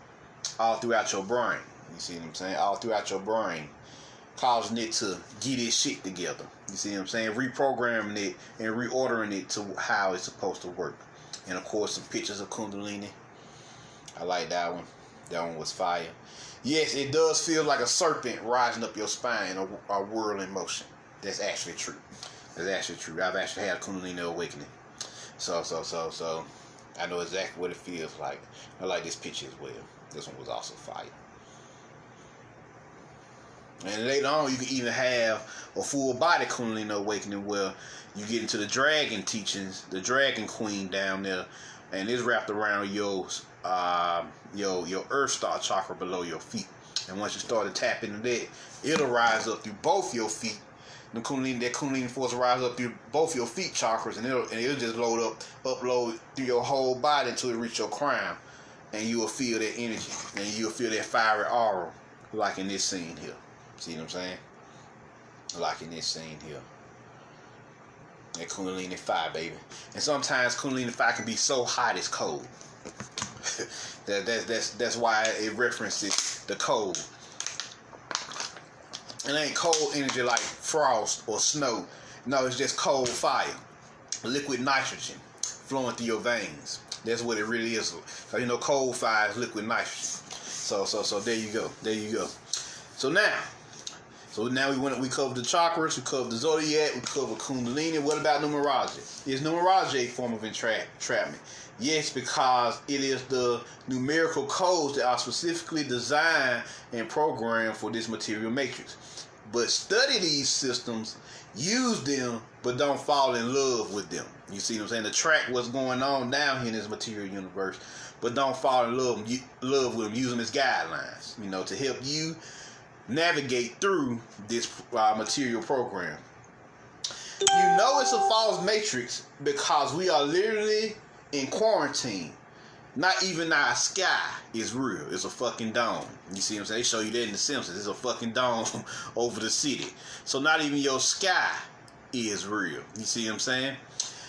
all throughout your brain. You see what I'm saying? All throughout your brain, causing it to get its shit together. You see what I'm saying? Reprogramming it and reordering it to how it's supposed to work. And of course, some pictures of Kundalini. I like that one. That one was fire. Yes, it does feel like a serpent rising up your spine in a whirling motion. That's actually true. That's actually true. I've actually had a Kundalini awakening. So I know exactly what it feels like. I like this picture as well. This one was also fire. And later on, you can even have a full body Kundalini awakening where you get into the dragon teachings, the dragon queen down there, and it's wrapped around your earth star chakra below your feet. And once you start to tap into that, it'll rise up through both your feet that Kundalini force will rise up through both your feet chakras, and it'll just upload through your whole body until it reach your crown, and you will feel that energy, and you'll feel that fiery aura, like in this scene here. See what I'm saying? Like in this scene here. That Kundalini fire, baby. And sometimes Kundalini fire can be so hot it's cold. That's why it references the cold. It ain't cold energy like frost or snow. No, it's just cold fire. Liquid nitrogen flowing through your veins. That's what it really is. So, you know, cold fire is liquid nitrogen. So there you go. There you go. So now we covered the chakras, we covered the zodiac, we covered Kundalini. What about numerology? Is numerology a form of entrapment? Yes, because it is the numerical codes that are specifically designed and programmed for this material matrix. But study these systems, use them, but don't fall in love with them. You see what I'm saying? To track what's going on down here in this material universe, but don't fall in love with them. Use them as guidelines, you know, to help you navigate through this material program. You know it's a false matrix because we are literally in quarantine. Not even our sky is real. It's a fucking dome. You see what I'm saying? They show you that in The Simpsons. It's a fucking dome over the city. So not even your sky is real. You see what I'm saying?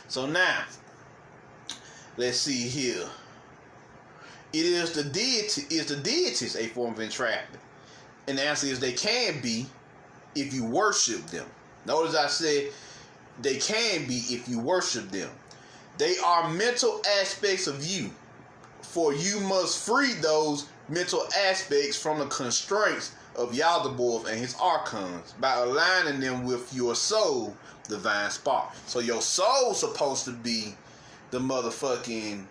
So now, let's see here. Is the deities a form of entrapment? And the answer is they can be if you worship them. Notice I said they can be if you worship them. They are mental aspects of you. For you must free those mental aspects from the constraints of Yaldabaoth and his archons by aligning them with your soul, divine spark. So your soul's supposed to be the motherfucking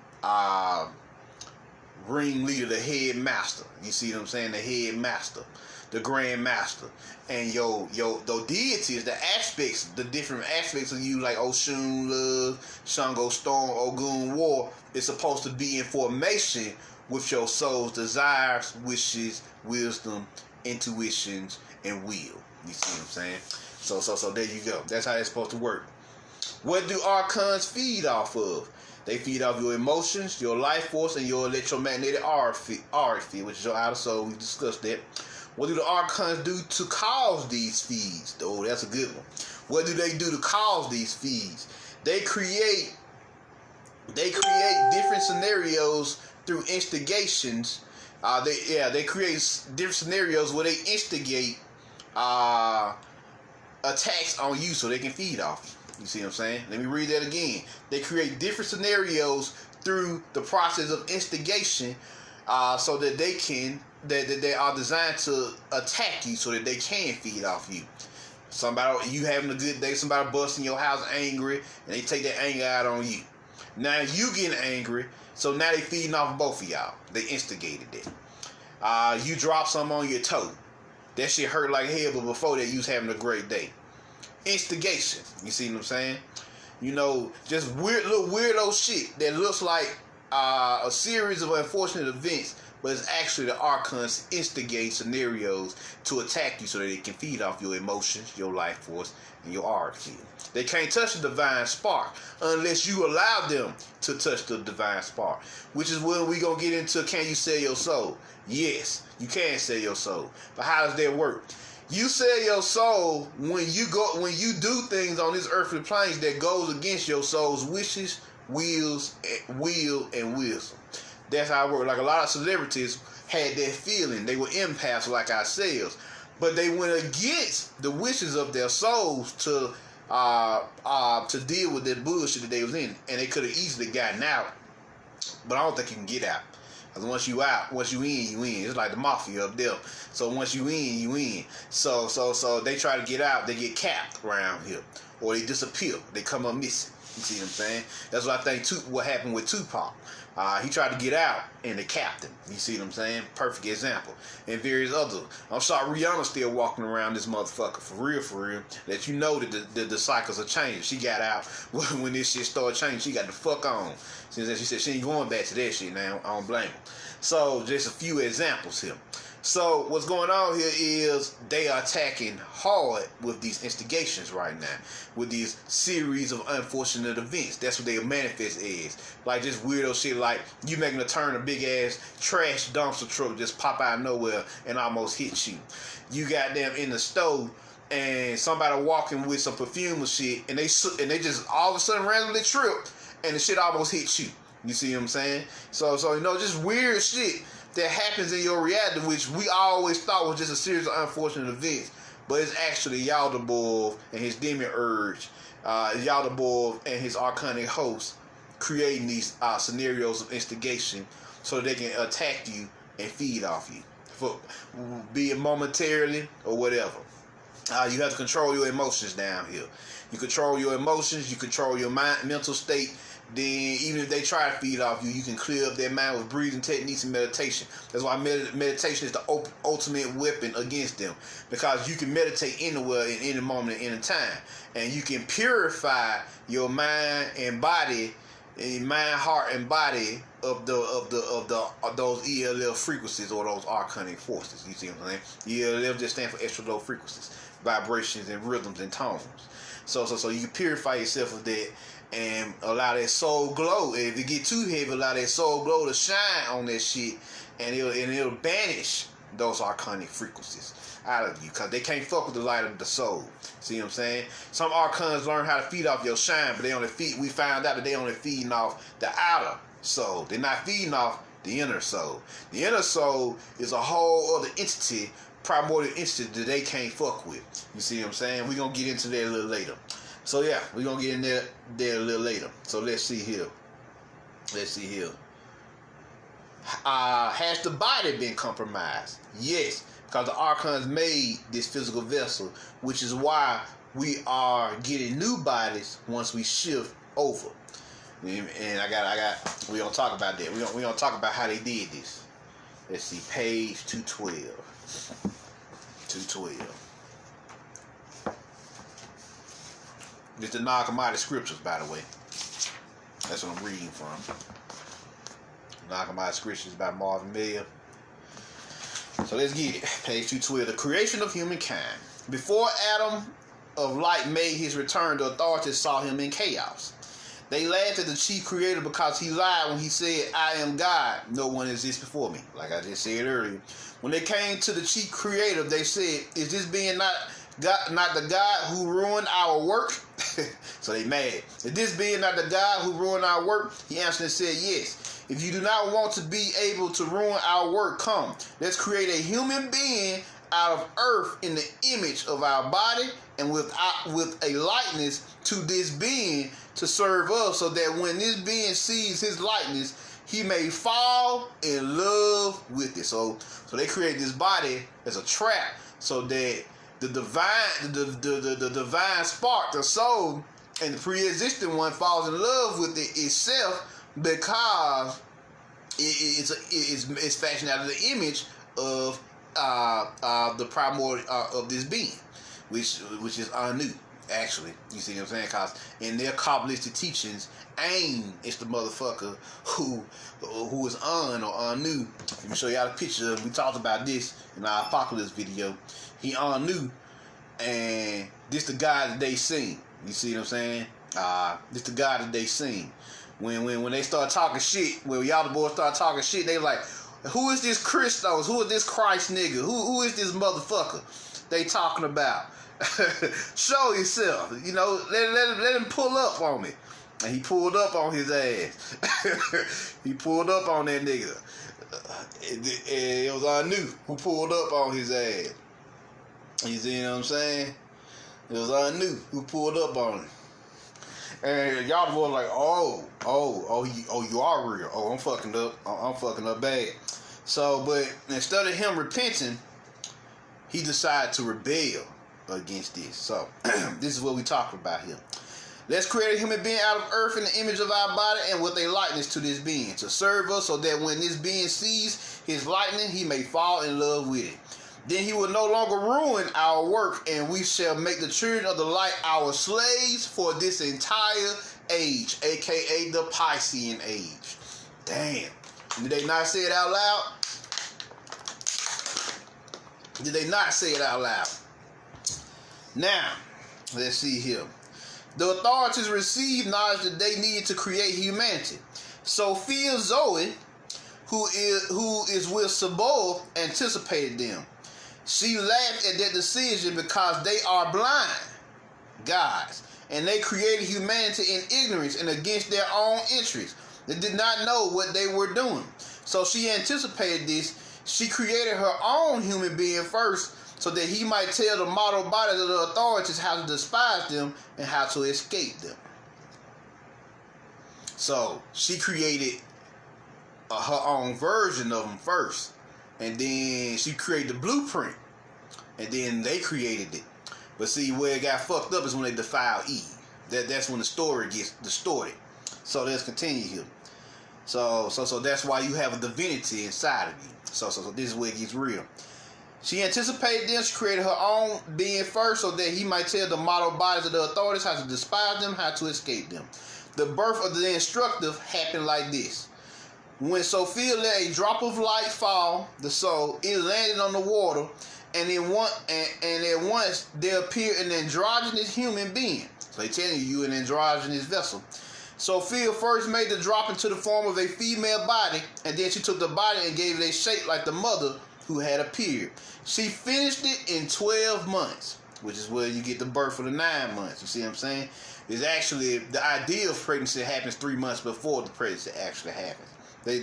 ring leader, the head master. You see what I'm saying? The head master, the grand master. And the deities, the aspects, the different aspects of you, like Oshun, Love, Shango, Storm, Ogun, War, is supposed to be in formation with your soul's desires, wishes, wisdom, intuitions, and will. You see what I'm saying? So there you go. That's how it's supposed to work. What do archons feed off of? They feed off your emotions, your life force, and your electromagnetic aura field, which is your outer soul. We discussed that. What do the archons do to cause these feeds? Oh, that's a good one. What do they do to cause these feeds? They create different scenarios through instigations. They create different scenarios where they instigate attacks on you so they can feed off you. You see what I'm saying? Let me read that again. They create different scenarios through the process of instigation so that they are designed to attack you so that they can feed off you. Somebody, you having a good day, somebody busting your house angry, and they take that anger out on you. Now you getting angry, so now they feeding off both of y'all. They instigated that. You drop something on your toe. That shit hurt like hell, but before that you was having a great day. Instigation. You see what I'm saying? You know, just little weirdo shit that looks like a series of unfortunate events, but it's actually the archons instigate scenarios to attack you so that they can feed off your emotions, your life force, and your aura field. They can't touch the divine spark unless you allow them to touch the divine spark, which is when we gonna get into, can you sell your soul? Yes, you can sell your soul. But how does that work? You sell your soul when you do things on this earthly plane that goes against your soul's wishes, will, and wisdom. That's how it works. Like a lot of celebrities had that feeling. They were empaths like ourselves, but they went against the wishes of their souls to deal with that bullshit that they was in, and they could have easily gotten out. But I don't think you can get out. Because once you out, once you in, you in. It's like the mafia up there. So once you in, you in. So they try to get out, they get capped around here, or they disappear. They come up missing. You see what I'm saying? That's what I think what happened with Tupac. He tried to get out, and they capped him. You see what I'm saying? Perfect example. And various others. I'm sorry, Rihanna's still walking around this motherfucker. For real. That you know that the cycles are changing. She got out when this shit started changing. She got the fuck on. Since then, she said she ain't going back to that shit now. I don't blame her. So, just a few examples here. So what's going on here is they are attacking hard with these instigations right now, with these series of unfortunate events. That's what they manifest as. Like just weirdo shit like you making a turn, a big ass trash dumpster truck just pop out of nowhere and almost hit you. You got them in the stove and somebody walking with some perfume or shit and they just all of a sudden randomly trip and the shit almost hits you. You see what I'm saying? So you know, just weird shit that happens in your reality, which we always thought was just a series of unfortunate events, but it's actually Yaldabaoth and his demon urge, Yaldabaoth and his archonic host creating these scenarios of instigation so they can attack you and feed off you, be it momentarily or whatever. You have to control your emotions down here. You control your emotions, you control your mental state. Then even if they try to feed off you, you can clear up their mind with breathing techniques and meditation. That's why meditation is the ultimate weapon against them, because you can meditate anywhere, in any moment, at any time, and you can purify your mind and body, heart, and body of those ELF frequencies or those archonic forces. You see what I'm saying? ELF just stand for extra low frequencies, vibrations, and rhythms and tones. So you can purify yourself of that. And allow that soul glow. If it get too heavy, allow that soul glow to shine on that shit, and it'll banish those archonic frequencies out of you, because they can't fuck with the light of the soul. See what I'm saying? Some archons learn how to feed off your shine, but we found out that they only feeding off the outer soul. They're not feeding off the inner soul. The inner soul is a whole other entity, primordial entity that they can't fuck with. You see what I'm saying? We're gonna get into that a little later. So yeah, we're going to get in there a little later. So let's see here. Has the body been compromised? Yes, because the archons made this physical vessel, which is why we are getting new bodies once we shift over. And we're going to talk about that. We're going to talk about how they did this. Let's see, page 212. 212. This is the Nag Hammadi scriptures, by the way. That's what I'm reading from. Nag Hammadi scriptures by Marvin Miller. So let's get it. Page 212. The creation of humankind. Before Adam of light made his return, the authorities saw him in chaos. They laughed at the chief creator because he lied when he said, "I am God. No one exists before me." Like I just said earlier. When they came to the chief creator, they said, "Is this being not the God who ruined our work?" So they mad. "Is this being not the God who ruined our work?" He answered and said, "Yes. If you do not want to be able to ruin our work, come. Let's create a human being out of earth in the image of our body and with a likeness to this being to serve us, so that when this being sees his likeness, he may fall in love with it." So they create this body as a trap, so that the divine spark, the soul, and the pre-existing one falls in love with it itself, because it's fashioned out of the image of the primordial of this being, which is Anu. Actually, you see what I'm saying? Because in their Kabbalistic teachings, Ain is the motherfucker who is An or Anu. Let me show y'all the picture. We talked about this in our Apocalypse video. He Anu, and this the guy that they seen. You see what I'm saying? This the guy that they seen. When they start talking shit, when y'all the boys start talking shit, they like, "Who is this Christos? Who is this Christ nigga? Who is this motherfucker they talking about?" Show yourself, you know. Let him pull up on me. And he pulled up on his ass. He pulled up on that nigga. It was Anu who pulled up on his ass. You see what I'm saying? It was Anu who pulled up on him. And y'all was like, you are real. Oh, I'm fucking up. I'm fucking up bad. So, but instead of him repenting, he decided to rebel against this. So, this is what we talking about here. Let's create a human being out of earth in the image of our body and with a likeness to this being, to serve us, so that when this being sees his likeness, he may fall in love with it. Then he will no longer ruin our work, and we shall make the children of the light our slaves for this entire age, aka the Piscean age. Damn. Did they not say it out loud? Did they not say it out loud? Now, let's see here. The authorities received knowledge that they needed to create humanity. Sophia Zoe, who is with Sabol, anticipated them. She laughed at their decision because they are blind gods, and they created humanity in ignorance and against their own interests. They did not know what they were doing. So she anticipated this. She created her own human being first, so that he might tell the mortal bodies of the authorities how to despise them and how to escape them. So she created her own version of them first, and then she created the blueprint, and then they created it. But see, where it got fucked up is when they defiled Eve. That's when the story gets distorted. So let's continue here. So that's why you have a divinity inside of you. So this is where it gets real. She anticipated them. She created her own being first, so that he might tell the mortal bodies of the authorities how to despise them, how to escape them. The birth of the instructive happened like this. When Sophia let a drop of light fall, the soul, it landed on the water, and at once there appeared an androgynous human being. So they telling you an androgynous vessel. Sophia first made the drop into the form of a female body, and then she took the body and gave it a shape like the mother who had appeared. She finished it in 12 months, which is where you get the birth of the 9 months. You see what I'm saying? It's actually the idea of pregnancy happens 3 months before the pregnancy actually happens. They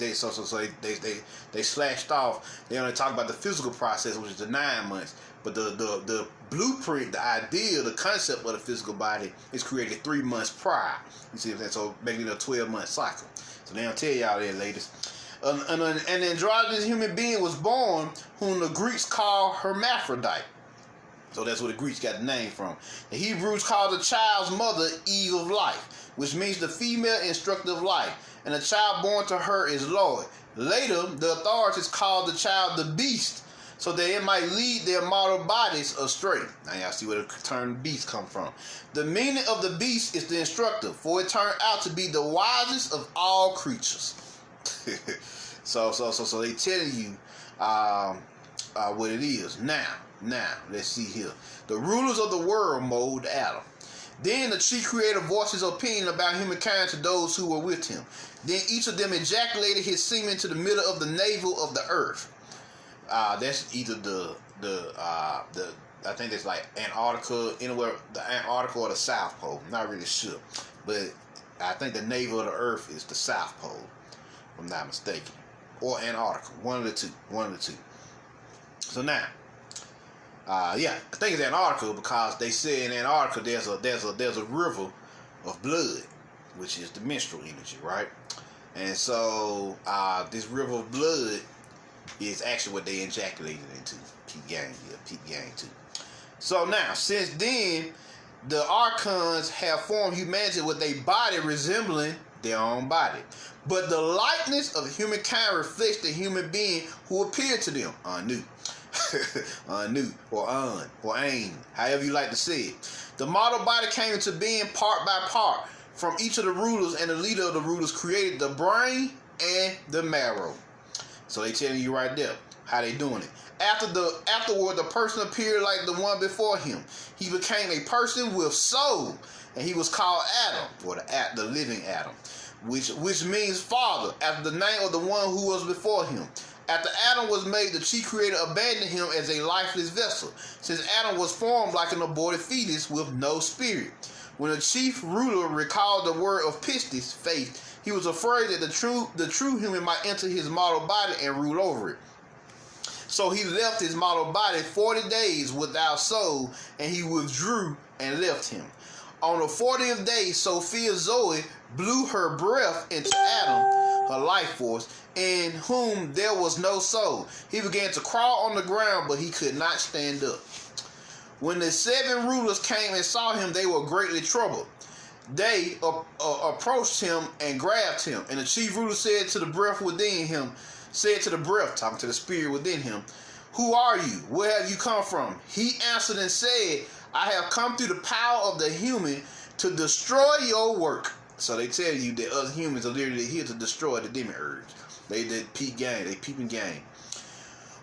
slashed off. They only talk about the physical process, which is the 9 months. But the blueprint, the idea, the concept of the physical body is created 3 months prior. You see what I'm saying? So making it a 12-month cycle. So they don't tell y'all that, ladies. An androgynous human being was born, whom the Greeks call hermaphrodite. So that's where the Greeks got the name from. The Hebrews called the child's mother Eve of life, which means the female instructor of life. And the child born to her is Lord. Later, the authorities called the child the beast, so that it might lead their mortal bodies astray. Now y'all see where the term beast come from. The meaning of the beast is the instructor, for it turned out to be the wisest of all creatures. So they telling you what it is. Now, let's see here. The rulers of the world mold Adam. Then the chief creator voiced his opinion about humankind to those who were with him. Then each of them ejaculated his semen to the middle of the navel of the earth. That's either the I think it's like Antarctica, anywhere, the Antarctica or the South Pole. I'm not really sure, but I think the navel of the earth is the South Pole, if I'm not mistaken, or Antarctica. One of the two. So now, I think it's Antarctica, because they say in Antarctica there's a river of blood, which is the menstrual energy, right? And so this river of blood is actually what they ejaculated into. Peep gang too. So now, since then, the archons have formed humanity with a body resembling their own body, but the likeness of humankind reflects the human being who appeared to them. Anu, or Ain, however you like to say it. The mortal body came into being part by part from each of the rulers, and the leader of the rulers created the brain and the marrow. So they telling you right there how they doing it. Afterward, the person appeared like the one before him. He became a person with soul, and he was called Adam, or the living Adam, which means father, after the name of the one who was before him. After Adam was made, the chief creator abandoned him as a lifeless vessel, since Adam was formed like an aborted fetus with no spirit. When the chief ruler recalled the word of pistis, faith, he was afraid that the true human might enter his mortal body and rule over it. So he left his mortal body 40 days without soul, and he withdrew and left him. On the 40th day, Sophia Zoe blew her breath into Adam, her life force, in whom there was no soul. He began to crawl on the ground, but he could not stand up. When the 7 rulers came and saw him, they were greatly troubled. They approached him and grabbed him, and the chief ruler said to the breath within him, talking to the spirit within him, "Who are you? Where have you come from?" He answered and said, "I have come through the power of the human to destroy your work." So they tell you that us humans are literally here to destroy the demiurge. They peeping game.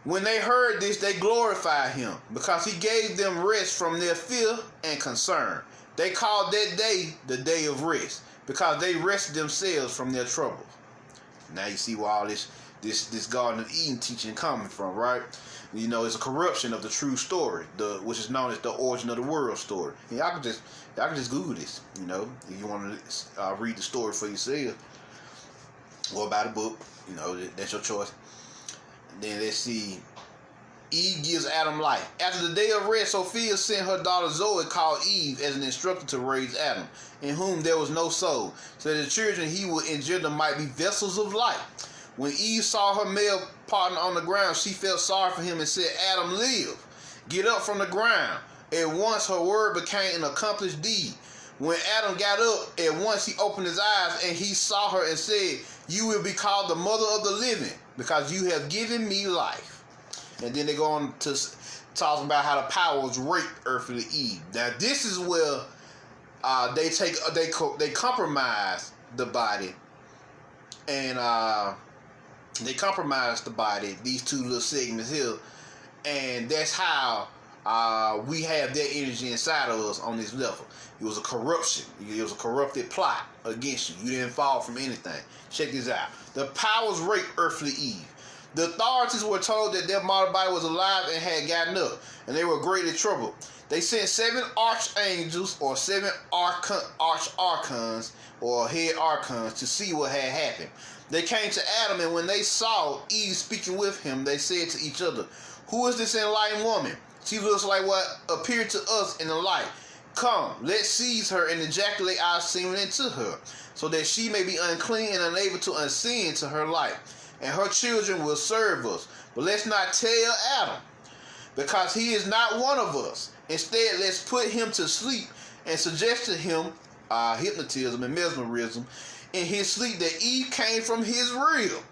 When they heard this, they glorified him, because he gave them rest from their fear and concern. They called that day the day of rest, because they rested themselves from their trouble. Now you see where all this Garden of Eden teaching coming from, right? You know, it's a corruption of the true story, which is known as the origin of the world story. And y'all can just Google this, you know, if you want to read the story for yourself, or buy the book, you know, that's your choice. Then let's see. Eve gives Adam life. After the day of rest, Sophia sent her daughter Zoe, called Eve, as an instructor to raise Adam, in whom there was no soul, so that the children he would engender might be vessels of light. When Eve saw her male partner on the ground, she felt sorry for him and said, Adam, live. Get up from the ground. At once her word became an accomplished deed. When Adam got up, at once he opened his eyes, and he saw her and said, you will be called the mother of the living, because you have given me life. And then they go on to talking about how the powers raped earthly Eve. Now this is where they compromise the body, and they compromise the body. These two little segments here, and that's how we have that energy inside of us on this level. It was a corruption. It was a corrupted plot against you. You didn't fall from anything. Check this out. The powers raped earthly Eve. The authorities were told that their mortal body was alive and had gotten up, and they were greatly troubled. They sent 7 archangels, or 7 archons, or head archons, to see what had happened. They came to Adam, and when they saw Eve speaking with him, they said to each other, who is this enlightened woman? She looks like what appeared to us in the light. Come, let's seize her and ejaculate our semen into her, so that she may be unclean and unable to ascend to her light, and her children will serve us. But let's not tell Adam, because he is not one of us. Instead, let's put him to sleep and suggest to him hypnotism and mesmerism in his sleep that Eve came from his rib.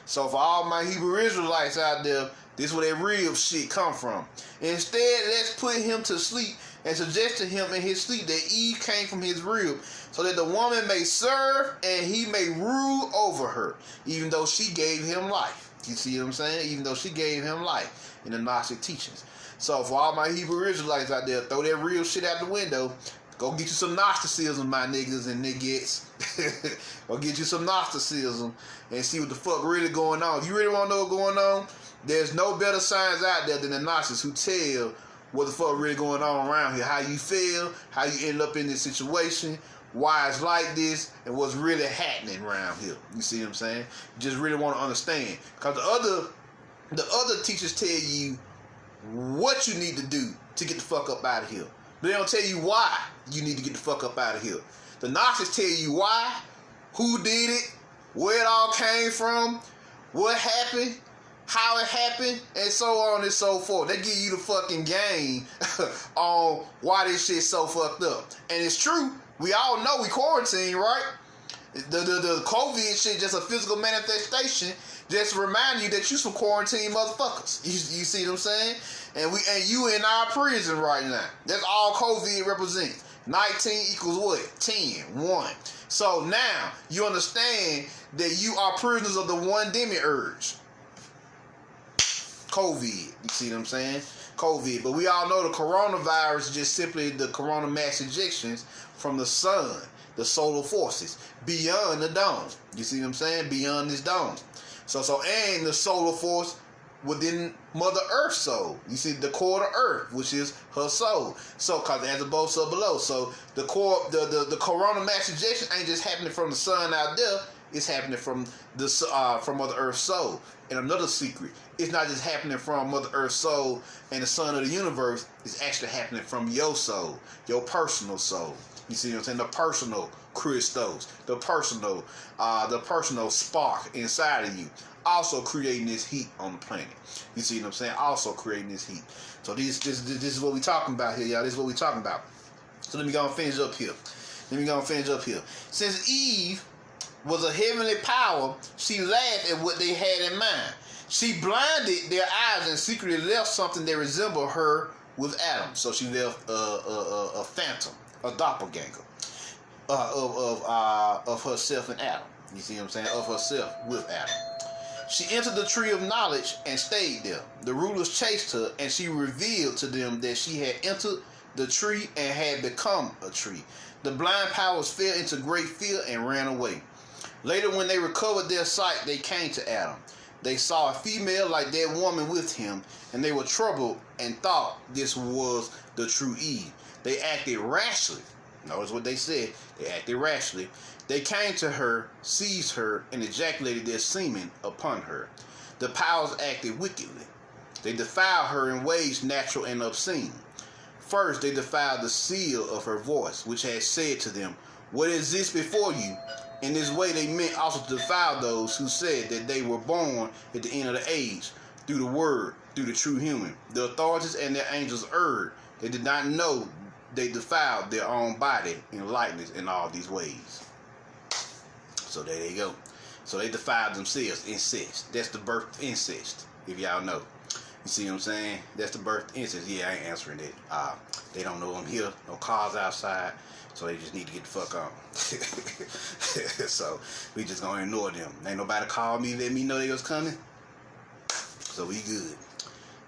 So for all my Hebrew Israelites out there, this is where that rib shit come from. Instead, let's put him to sleep and suggest to him in his sleep that Eve came from his rib, so that the woman may serve and he may rule over her, even though she gave him life. You see what I'm saying? Even though she gave him life in the Gnostic teachings. So for all my Hebrew Israelites out there, throw that real shit out the window. Go get you some Gnosticism, my niggas and niggas. Go get you some Gnosticism and see what the fuck really going on. If you really want to know what's going on, there's no better signs out there than the Gnostics who tell what the fuck really going on around here. How you feel, how you end up in this situation, why it's like this, and what's really happening around here. You see what I'm saying? You just really want to understand. Because the other teachers tell you what you need to do to get the fuck up out of here. They don't tell you why you need to get the fuck up out of here. The Gnostics tell you why, who did it, where it all came from, what happened, how it happened, and so on and so forth. They give you the fucking game on why this shit's so fucked up. And it's true. We all know we quarantine, right? The COVID shit just a physical manifestation. Just to remind you that you some quarantine motherfuckers. You see what I'm saying? And you in our prison right now. That's all COVID represents. 19 equals what? 10. 1. So now you understand that you are prisoners of the one demiurge. COVID. You see what I'm saying? COVID. But we all know the coronavirus is just simply the corona mass ejections from the sun, the solar forces, beyond the dome. You see what I'm saying? Beyond this dome. And the solar force within Mother Earth's soul. You see the core of the Earth, which is her soul. So, cause as above, so below. So the core, the corona mass ejection ain't just happening from the sun out there. It's happening from Mother Earth's soul. And another secret, it's not just happening from Mother Earth's soul and the sun of the universe. It's actually happening from your soul, your personal soul. You see what I'm saying? The personal Christos, the personal spark inside of you, also creating this heat on the planet. You see what I'm saying? Also creating this heat. So this is what we talking about here, y'all. This is what we talking about. So let me go and finish up here. Since Eve was a heavenly power, she laughed at what they had in mind. She blinded their eyes and secretly left something that resembled her with Adam. So she left a phantom, a doppelganger of herself and Adam. You see what I'm saying? Of herself with Adam. She entered the tree of knowledge and stayed there. The rulers chased her, and she revealed to them that she had entered the tree and had become a tree. The blind powers fell into great fear and ran away. Later, when they recovered their sight, they came to Adam. They saw a female like that woman with him, and they were troubled and thought this was the true Eve. They acted rashly. Notice what they said. They acted rashly. They came to her, seized her, and ejaculated their semen upon her. The powers acted wickedly. They defiled her in ways natural and obscene. First, they defiled the seal of her voice, which had said to them, "What is this before you?" In this way, they meant also to defile those who said that they were born at the end of the age, through the word, through the true human. The authorities and their angels erred. They did not know they defiled their own body in likeness in all these ways. So there they go. So they defiled themselves. Incest. That's the birth of incest, if y'all know. You see what I'm saying? That's the birth of incest. Yeah, I ain't answering that. They don't know I'm here. No cars outside. So they just need to get the fuck on. So we just gonna ignore them. Ain't nobody call me, let me know they was coming. So we good.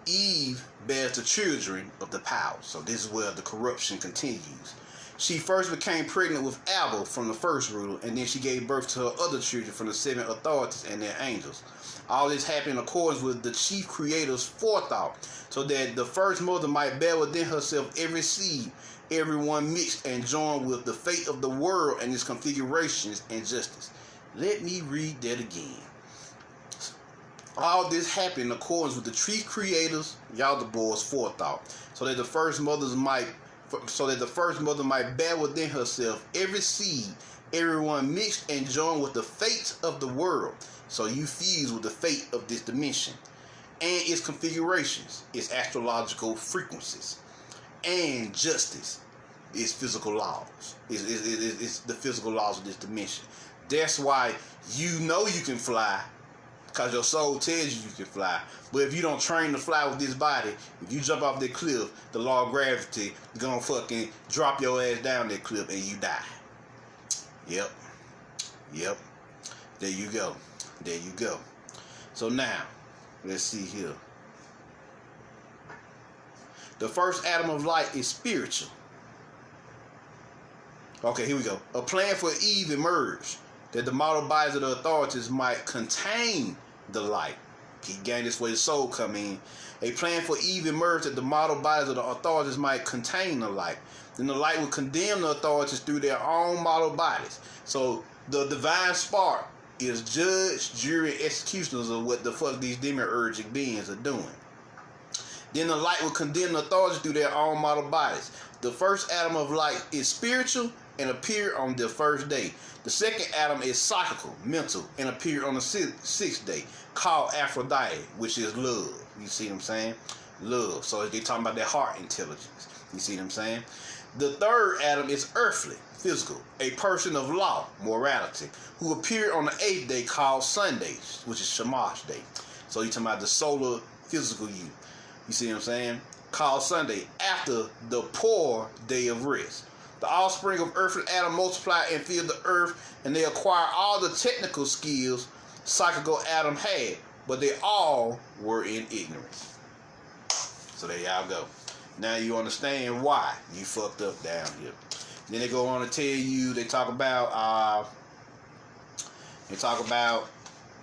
Eve bears the children of the power. So this is where the corruption continues. She first became pregnant with Abel from the first ruler, and then she gave birth to her other children from the seven authorities and their angels. All this happened in accordance with the chief creator's forethought, so that the first mother might bear within herself every seed, everyone mixed and joined with the fate of the world and its configurations and justice. Let me read that again. All this happened in accordance with the chief creator's, y'all the boys, forethought, so that the first mother might bear within herself every seed, everyone mixed and joined with the fate of the world. So you fuse with the fate of this dimension and its configurations, its astrological frequencies, and justice, its physical laws. It's the physical laws of this dimension. That's why you know you can fly, because your soul tells you can fly. But if you don't train to fly with this body, if you jump off that cliff, the law of gravity is gonna fucking drop your ass down that cliff and you die. Yep. There you go. So now, let's see here. The first atom of light is spiritual. Okay, here we go. A plan for Eve emerged, that the model bodies of the authorities might contain the light. Keep getting this way the soul come in. A plan for Eve emerged, that the model bodies of the authorities might contain the light. Then the light would condemn the authorities through their own model bodies. So the divine spark is judge, jury, executioners of what the fuck these demiurgic beings are doing. Then the light will condemn the authorities through their own model bodies. The first atom of light is spiritual and appeared on the first day. The second atom is psychical, mental, and appeared on the sixth day, called Aphrodite, which is love. You see what I'm saying? Love. So they're talking about their heart intelligence. You see what I'm saying? The third atom is earthly, physical, a person of law, morality, who appeared on the eighth day, called Sunday, which is Shamash day. So you're talking about the solar physical you. You see what I'm saying? Called Sunday, after the poor day of rest. The offspring of earthly Adam multiply and fill the earth, and they acquire all the technical skills psychical Adam had, but they all were in ignorance. So there y'all go. Now you understand why you fucked up down here. Then they go on to tell you, they talk about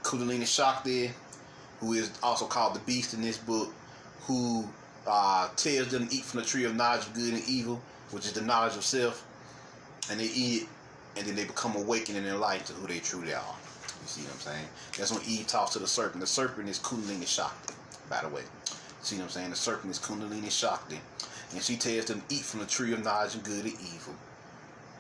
Kundalini Shakti, who is also called the beast in this book, who tells them to eat from the tree of knowledge of good and evil, which is the knowledge of self, and they eat it, and then they become awakened and enlightened to who they truly are. You see what I'm saying? That's when Eve talks to the serpent. The serpent is Kundalini Shakti, by the way. See what I'm saying? The serpent is Kundalini Shakti, and she tells them to eat from the tree of knowledge of good and evil,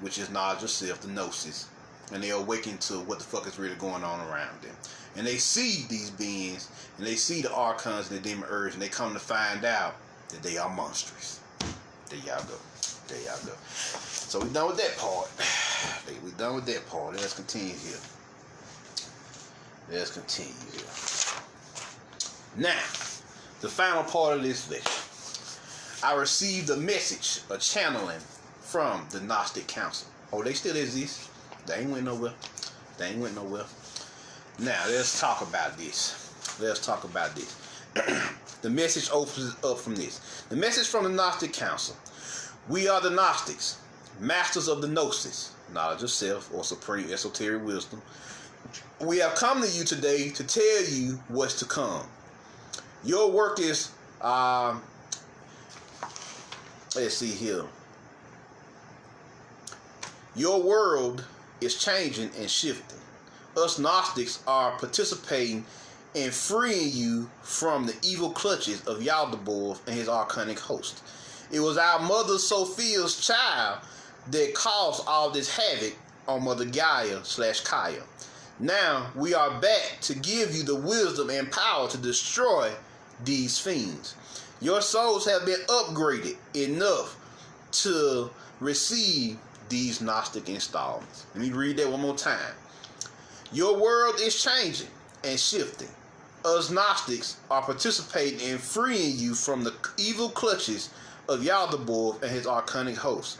which is knowledge of self, the gnosis, and they awaken to what the fuck is really going on around them. And they see these beings, and they see the archons and the demiurge, and they come to find out that they are monstrous. There y'all go. So we're done with that part. Let's continue here. Now, the final part of this lecture. I received a message, a channeling from the Gnostic Council. Oh, they still exist. They ain't went nowhere. Now, let's talk about this. The message opens up from this. The message from the Gnostic Council. We are the Gnostics, masters of the Gnosis, knowledge of self or supreme esoteric wisdom. We have come to you today to tell you what's to come. Your work is, let's see here. Your world is changing and shifting. Us Gnostics are participating in freeing you from the evil clutches of Yaldabaoth and his archonic host. It was our mother Sophia's child that caused all this havoc on Mother Gaia/Kaya. Now we are back to give you the wisdom and power to destroy these fiends. Your souls have been upgraded enough to receive these Gnostic installments. Let me read that one more time. Your world is changing and shifting. Us Gnostics are participating in freeing you from the evil clutches of Yaldabaoth and his archonic host.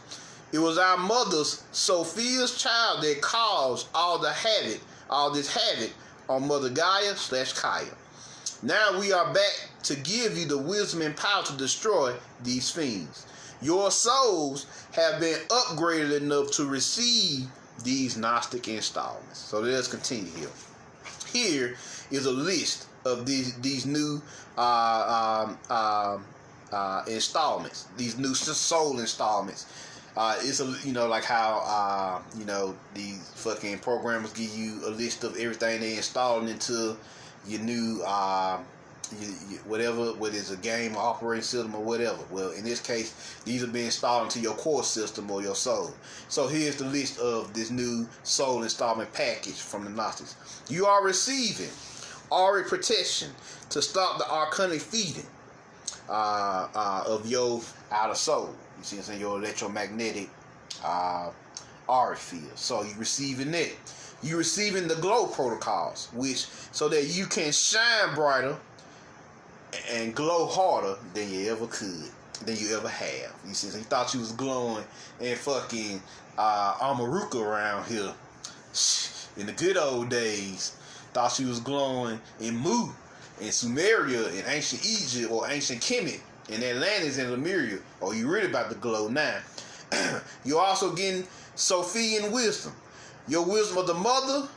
It was our mother's Sophia's child that caused all this havoc on Mother Gaia/Kaya. Now we are back to give you the wisdom and power to destroy these fiends. Your souls have been upgraded enough to receive these Gnostic installments. So let's continue here. Here is a list of these new installments, these new soul installments. It's like how these fucking programmers give you a list of everything they installing into your new whatever, whether it's a game or operating system or whatever. Well, in this case, these are being installed into your core system or your soul. So here's the list of this new soul installment package from the Gnostics. You are receiving Auric protection to stop the archonic feeding of your outer soul. You see what I'm saying? Your electromagnetic auric field. So you're receiving that. You're receiving the glow protocols, so that you can shine brighter and glow harder than you ever could, than you ever have. You see, so you thought you was glowing in fucking Amaruka around here in the good old days. Thought you was glowing in Mu, in Sumeria, in ancient Egypt or ancient Kemet, in Atlantis and Lemuria. Oh, you really about to glow now. You're also getting Sophian wisdom. Your wisdom of the mother,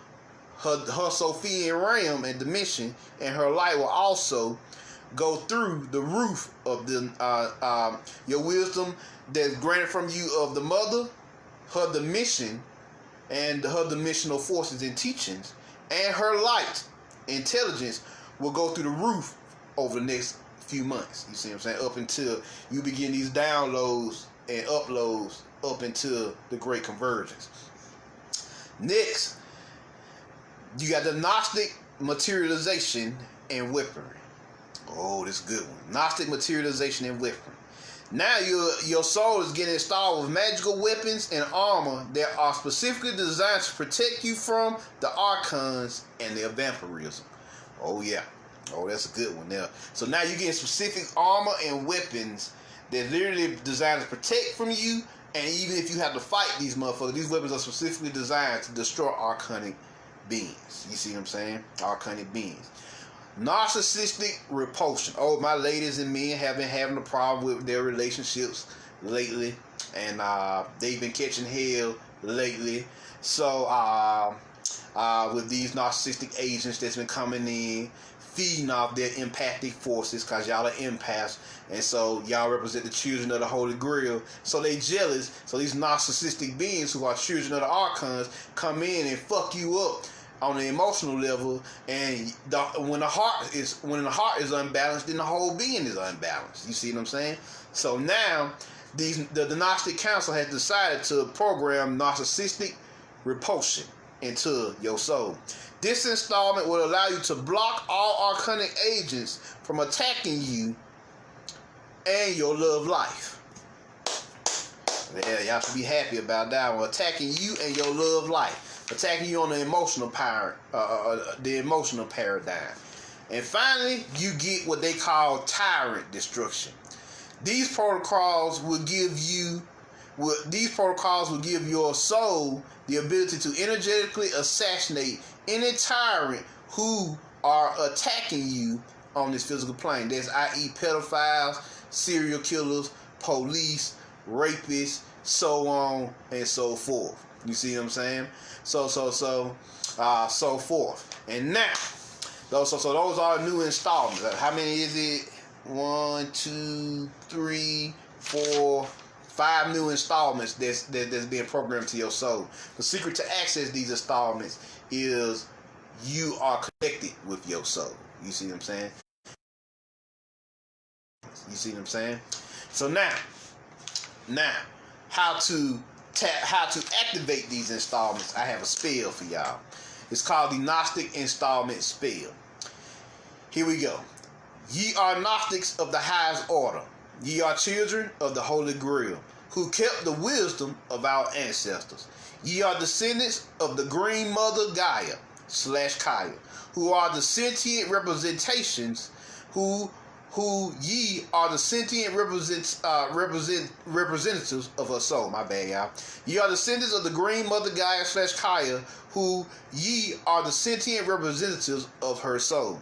her Sophian realm and dimension, and her light will also go through the roof of the your wisdom that's granted from you of the mother, her dimension, and her dimensional forces and teachings, and her light, intelligence, will go through the roof over the next few months. You see what I'm saying? Up until you begin these downloads and uploads up into the great convergence. Next, you got the Gnostic materialization and weaponry. Oh, this is a good one. Gnostic materialization and weaponry. Now your soul is getting installed with magical weapons and armor that are specifically designed to protect you from the archons and their vampirism. Oh yeah. Oh, that's a good one there. So now you're getting specific armor and weapons that literally designed to protect from you. And even if you have to fight these motherfuckers, these weapons are specifically designed to destroy archonic beings. You see what I'm saying? Archonic beings. Narcissistic repulsion. Oh, my ladies and men have been having a problem with their relationships lately. And they've been catching hell lately. So, with these narcissistic agents that's been coming in, feeding off their empathic forces, because y'all are empaths, and so y'all represent the children of the Holy Grail, so they jealous. So these narcissistic beings who are children of the archons come in and fuck you up on the emotional level, and when the heart is unbalanced, then the whole being is unbalanced. You see what I'm saying? So now the Gnostic Council has decided to program narcissistic repulsion into your soul. This installment will allow you to block all archonic agents from attacking you and your love life. Yeah, y'all should be happy about that one. Attacking you and your love life. Attacking you on the emotional power, the emotional paradigm. And finally, you get what they call tyrant destruction. These protocols will give your soul the ability to energetically assassinate any tyrant who are attacking you on this physical plane. That's i.e. pedophiles, serial killers, police, rapists, so on and so forth. You see what I'm saying? So forth. And now, those are new installments. How many is it? 1, 2, 3, 4, 5 new installments that's being programmed to your soul. The secret to access these installments is you are connected with your soul. You see what I'm saying? You see what I'm saying? So now, how to activate these installments? I have a spell for y'all. It's called the Gnostic installment spell. Here we go. Ye are Gnostics of the highest order. Ye are children of the Holy Grail, who kept the wisdom of our ancestors. Ye are descendants of the Green Mother Gaia / Kaya, who are the sentient representations, who ye are the sentient representatives of her soul. My bad, y'all. Ye are descendants of the Green Mother Gaia / Kaya, who ye are the sentient representatives of her soul.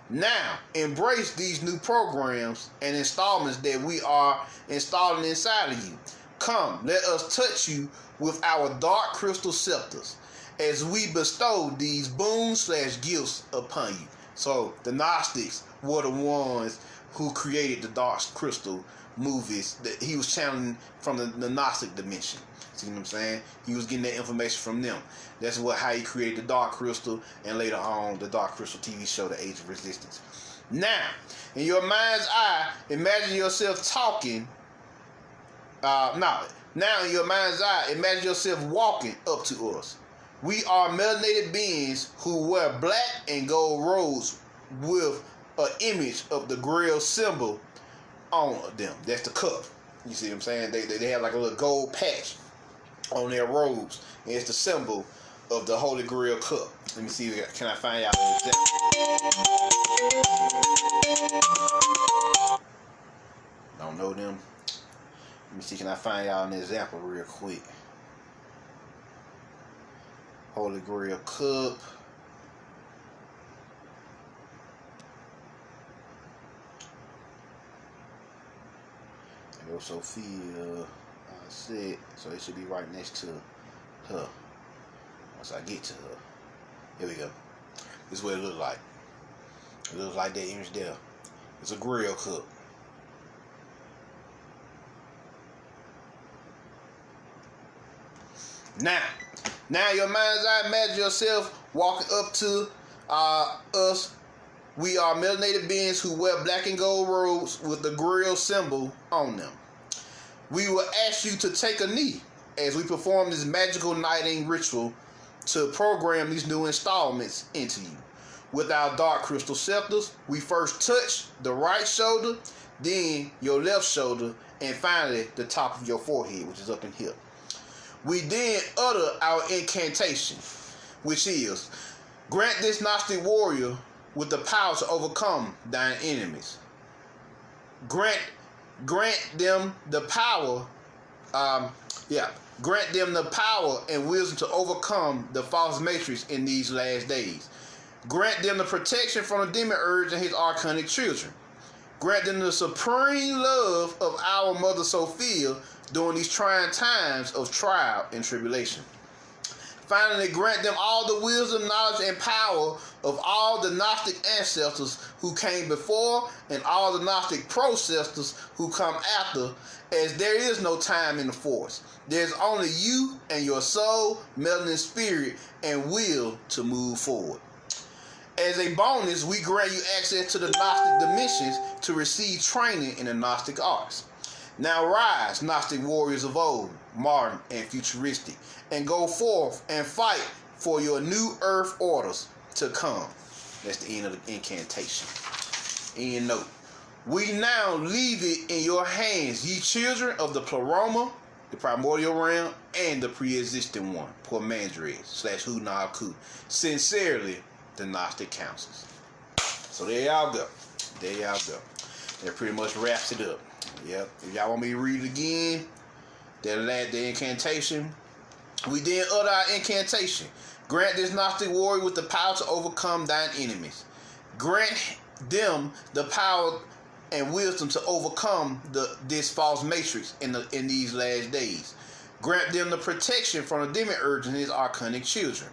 Now, embrace these new programs and installments that we are installing inside of you. Come, let us touch you with our dark crystal scepters as we bestow these boons / gifts upon you. So, the Gnostics were the ones who created the dark crystal movies that he was channeling from the Gnostic dimension. See what I'm saying? He was getting that information from them. That's how he created the Dark Crystal, and later on the Dark Crystal TV show, The Age of Resistance. Now, in your mind's eye, imagine yourself talking. Now in your mind's eye, imagine yourself walking up to us. We are melanated beings who wear black and gold robes with an image of the Grail symbol on them. That's the cup. You see what I'm saying? They have like a little gold patch on their robes, and it's the symbol of the Holy Grail cup. Let me see, can I find out exactly? Don't know them. Let me see, can I find out an example real quick? Holy Grail cup. There goes Sophia. I said, so it should be right next to her. Once I get to her. Here we go. This is what it looks like. It looks like that image there. It's a Grail cup. Now your mind's eye, imagine yourself walking up to us. We are melanated beings who wear black and gold robes with the Grail symbol on them. We will ask you to take a knee as we perform this magical knighting ritual to program these new installments into you. With our dark crystal scepters, we first touch the right shoulder, then your left shoulder, and finally the top of your forehead, which is up in here. We then utter our incantation, which is, grant this Gnostic warrior with the power to overcome thine enemies. Grant them the power, grant them the power and wisdom to overcome the false matrix in these last days. Grant them the protection from the demon urge and his archonic children. Grant them the supreme love of our mother Sophia during these trying times of trial and tribulation. Finally, grant them all the wisdom, knowledge, and power of all the Gnostic ancestors who came before and all the Gnostic processors who come after, as there is no time in the force. There's only you and your soul, melanin spirit, and will to move forward. As a bonus, we grant you access to the Gnostic dimensions to receive training in the Gnostic arts. Now rise, Gnostic warriors of old, modern and futuristic, and go forth and fight for your new earth orders to come. That's the end of the incantation. End note. We now leave it in your hands, ye children of the Pleroma, the primordial realm, and the pre-existing one, Pormandres / Hunaku. Sincerely, the Gnostic councils. So there y'all go. That pretty much wraps it up. Yep. If y'all want me to read it again, the incantation. We then utter our incantation. Grant this Gnostic warrior with the power to overcome thine enemies. Grant them the power and wisdom to overcome this false matrix in these last days. Grant them the protection from the demiurge and his archonic children.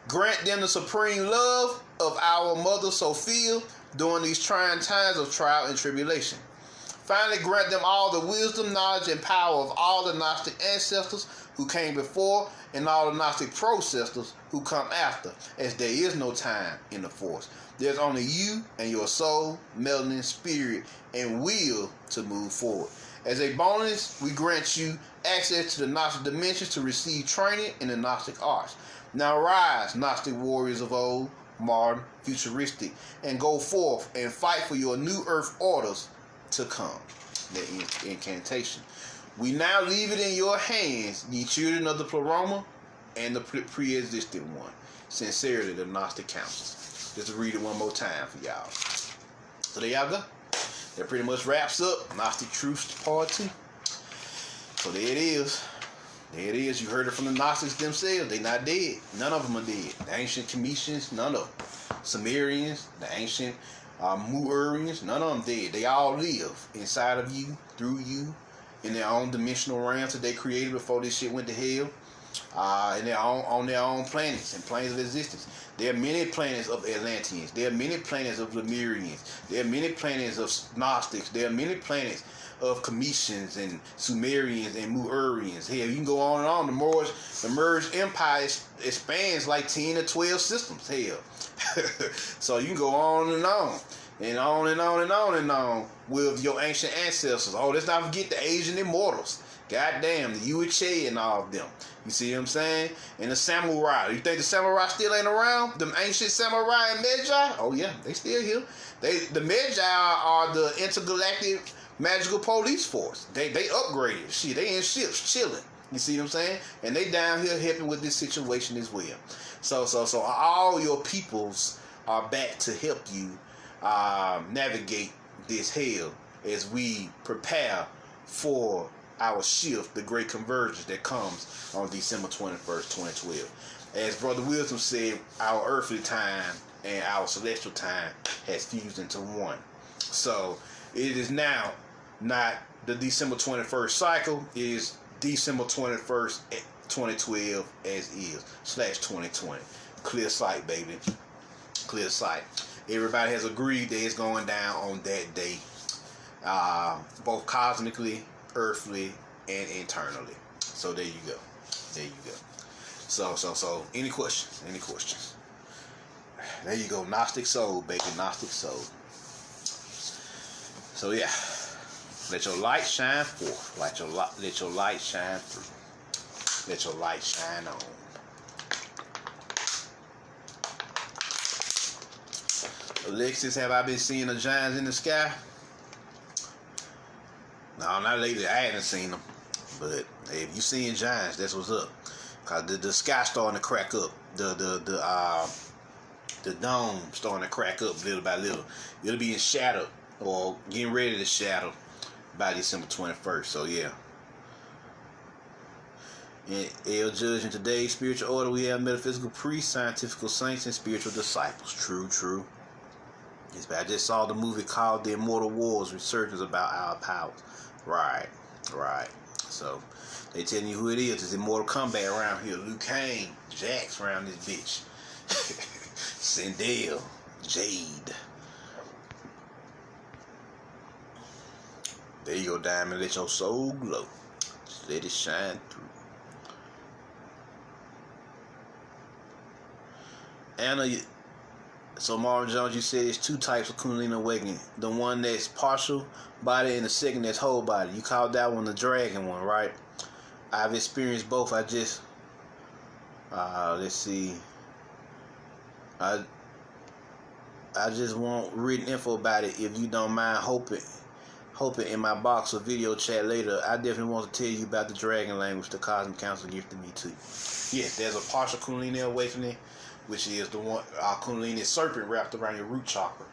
Grant them the supreme love of our mother Sophia during these trying times of trial and tribulation. Finally, grant them all the wisdom, knowledge, and power of all the Gnostic ancestors who came before and all the Gnostic processors who come after, as there is no time in the Force. There's only you and your soul, melanin, spirit, and will to move forward. As a bonus, we grant you access to the Gnostic dimensions to receive training in the Gnostic arts. Now rise, Gnostic warriors of old, modern, futuristic, and go forth and fight for your new earth orders to come. The incantation. We now leave it in your hands, ye children of the Pleroma and the pre-existent one. Sincerely, the Gnostic Council. Just to read it one more time for y'all. So there y'all go. That pretty much wraps up Gnostic Truths Part 2. So there it is. There it is. You heard it from the Gnostics themselves. They not dead. None of them are dead. The ancient Cometians, none of them. Sumerians, the ancient Moorians, none of them dead. They all live inside of you, through you, in their own dimensional realms that they created before this shit went to hell. On their own planets and planes of existence. There are many planets of Atlanteans. There are many planets of Lemurians. There are many planets of Gnostics. There are many planets of Cometians and Sumerians and Moorians. Hell, you can go on and on. The merged empire expands like 10 to 12 systems. Hell. So you can go on and on. And on and on and on and on with your ancient ancestors. Oh, let's not forget the Asian immortals. Goddamn, the UHA and all of them. You see what I'm saying? And the samurai. You think the samurai still ain't around? Them ancient samurai and Magi? Oh yeah, they still here. The Magi are the intergalactic magical police force. They upgraded. Shit, they in ships chilling. You see what I'm saying? And they down here helping with this situation as well. So all your peoples are back to help you navigate this hell as we prepare for our shift, the great convergence that comes on December 21st, 2012. As Brother Wisdom said, our earthly time and our celestial time has fused into one. So it is now not the December 21st cycle, it is December 21st, 2012 as is, /2020. Clear sight, baby. Clear sight. Everybody has agreed that it's going down on that day, both cosmically, earthly, and internally. So there you go. There you go. So any questions? Any questions? There you go. Gnostic soul, baby. Gnostic soul. So yeah. Let your light shine forth. Let your light shine through. Let your light shine on. Alexis, have I been seeing the giants in the sky? No, not lately. I haven't seen them. But hey, if you seeing giants, that's what's up. Cause the sky starting to crack up. The dome starting to crack up little by little. It'll be in shadow or getting ready to shadow by December 21st. So yeah. In El Judge, in today's spiritual order, we have metaphysical priests, scientific saints, and spiritual disciples. True. Yes, but I just saw the movie called The Immortal Wars, researchers about our powers. Right. So they telling you who it is. It's Immortal Combat around here. Liu Kang, Jax around this bitch. Sindel, Jade. There you go, Diamond. Let your soul glow. Just let it shine through. Anna, so Marvin Jones, you said there's two types of Kundalini awakening. The one that's partial body and the second that's whole body. You called that one the dragon one, right? I've experienced both. I just, let's see. I just want written info about it if you don't mind. Hoping in my box or video chat later. I definitely want to tell you about the dragon language the Cosmic Council gifted me too. Yes, there's a partial Kundalini awakening, which is the one Kundalini serpent wrapped around your root chakra.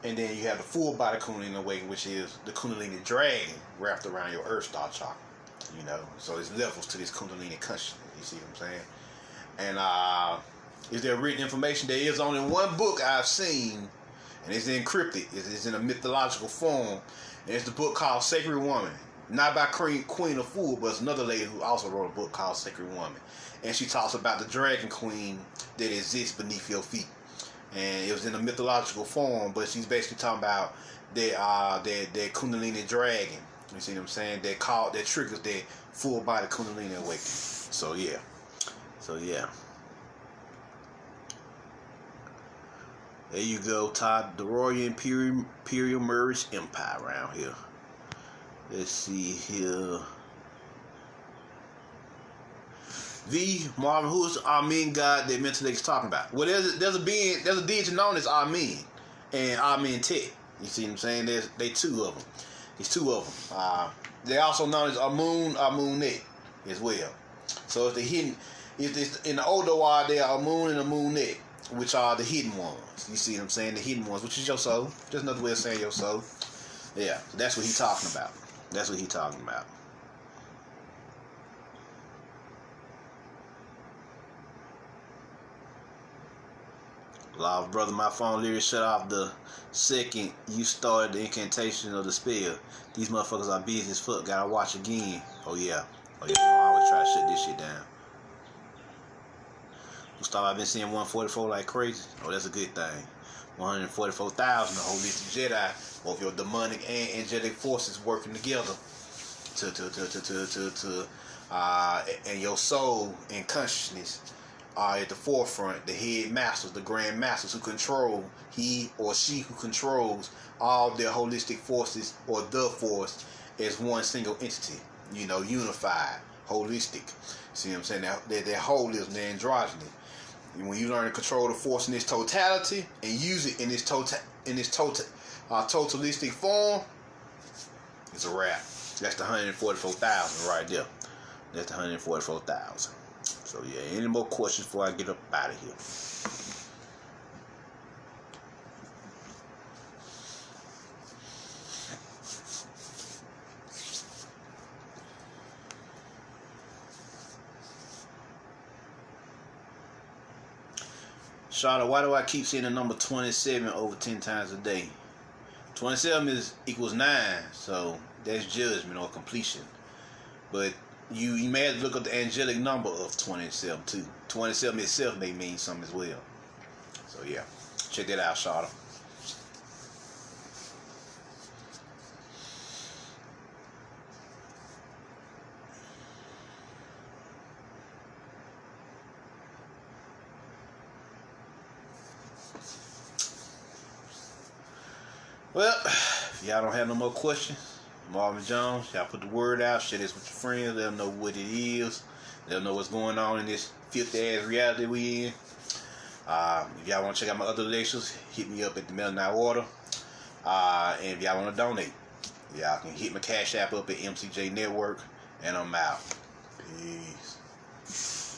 And then you have the full body Kundalini awakening, which is the Kundalini dragon wrapped around your earth star chakra. You know, so there's levels to this Kundalini consciousness. You see what I'm saying? And is there written information? There is only one book I've seen, and it's encrypted. It's in a mythological form, and it's the book called Sacred Woman. Not by Queen of Fool, but it's another lady who also wrote a book called Sacred Woman. And she talks about the dragon queen that exists beneath your feet. And it was in a mythological form, but she's basically talking about that Kundalini dragon. You see what I'm saying? That triggers that full body Kundalini awakening. So yeah. There you go, Todd. The Royal Imperial Moorish Empire around here. Let's see here. Marvin, who is the Amen God that Mental is talking about? Well, there's a deity known as Amen and Amen Tet. You see what I'm saying? They two of them. There's two of them. They're also known as Amunet as well. So it's the hidden. It's in the older world, they are Amun and Amunet, which are the hidden ones. You see what I'm saying? The hidden ones, which is your soul. Just another way of saying your soul. Yeah, that's what he's talking about. Love, brother, my phone literally shut off the second you started the incantation of the spell. These motherfuckers are busy as fuck. Gotta watch again. Oh yeah. You know, I always try to shut this shit down. Gustavo, I've been seeing 144 like crazy. Oh, that's a good thing. 144,000 the holistic Jedi, both your demonic and angelic forces working together and your soul and consciousness are at the forefront. The head masters, the grand masters who control, he or she who controls all their holistic forces or the force as one single entity. You know, unified, holistic. See what I'm saying? They're holism, they're androgyny. And when you learn to control the force in its totality and use it in its totalistic form, it's a wrap. That's the 144,000 right there. That's the 144,000. So yeah, any more questions before I get up out of here? Charlotte, why do I keep seeing the number 27 over 10 times a day? 27 equals 9, so that's judgment or completion. But you may have to look at the angelic number of 27 too. 27 itself may mean something as well. So yeah, check that out, Charlotte. Well, if y'all don't have no more questions, Marvin Jones, y'all put the word out, share this with your friends, let them know what it is, let them know what's going on in this filthy ass reality we in. If y'all want to check out my other lectures, hit me up at the Midnight Order. And if y'all want to donate, y'all can hit my Cashapp up at mcjnetwork, and I'm out. Peace.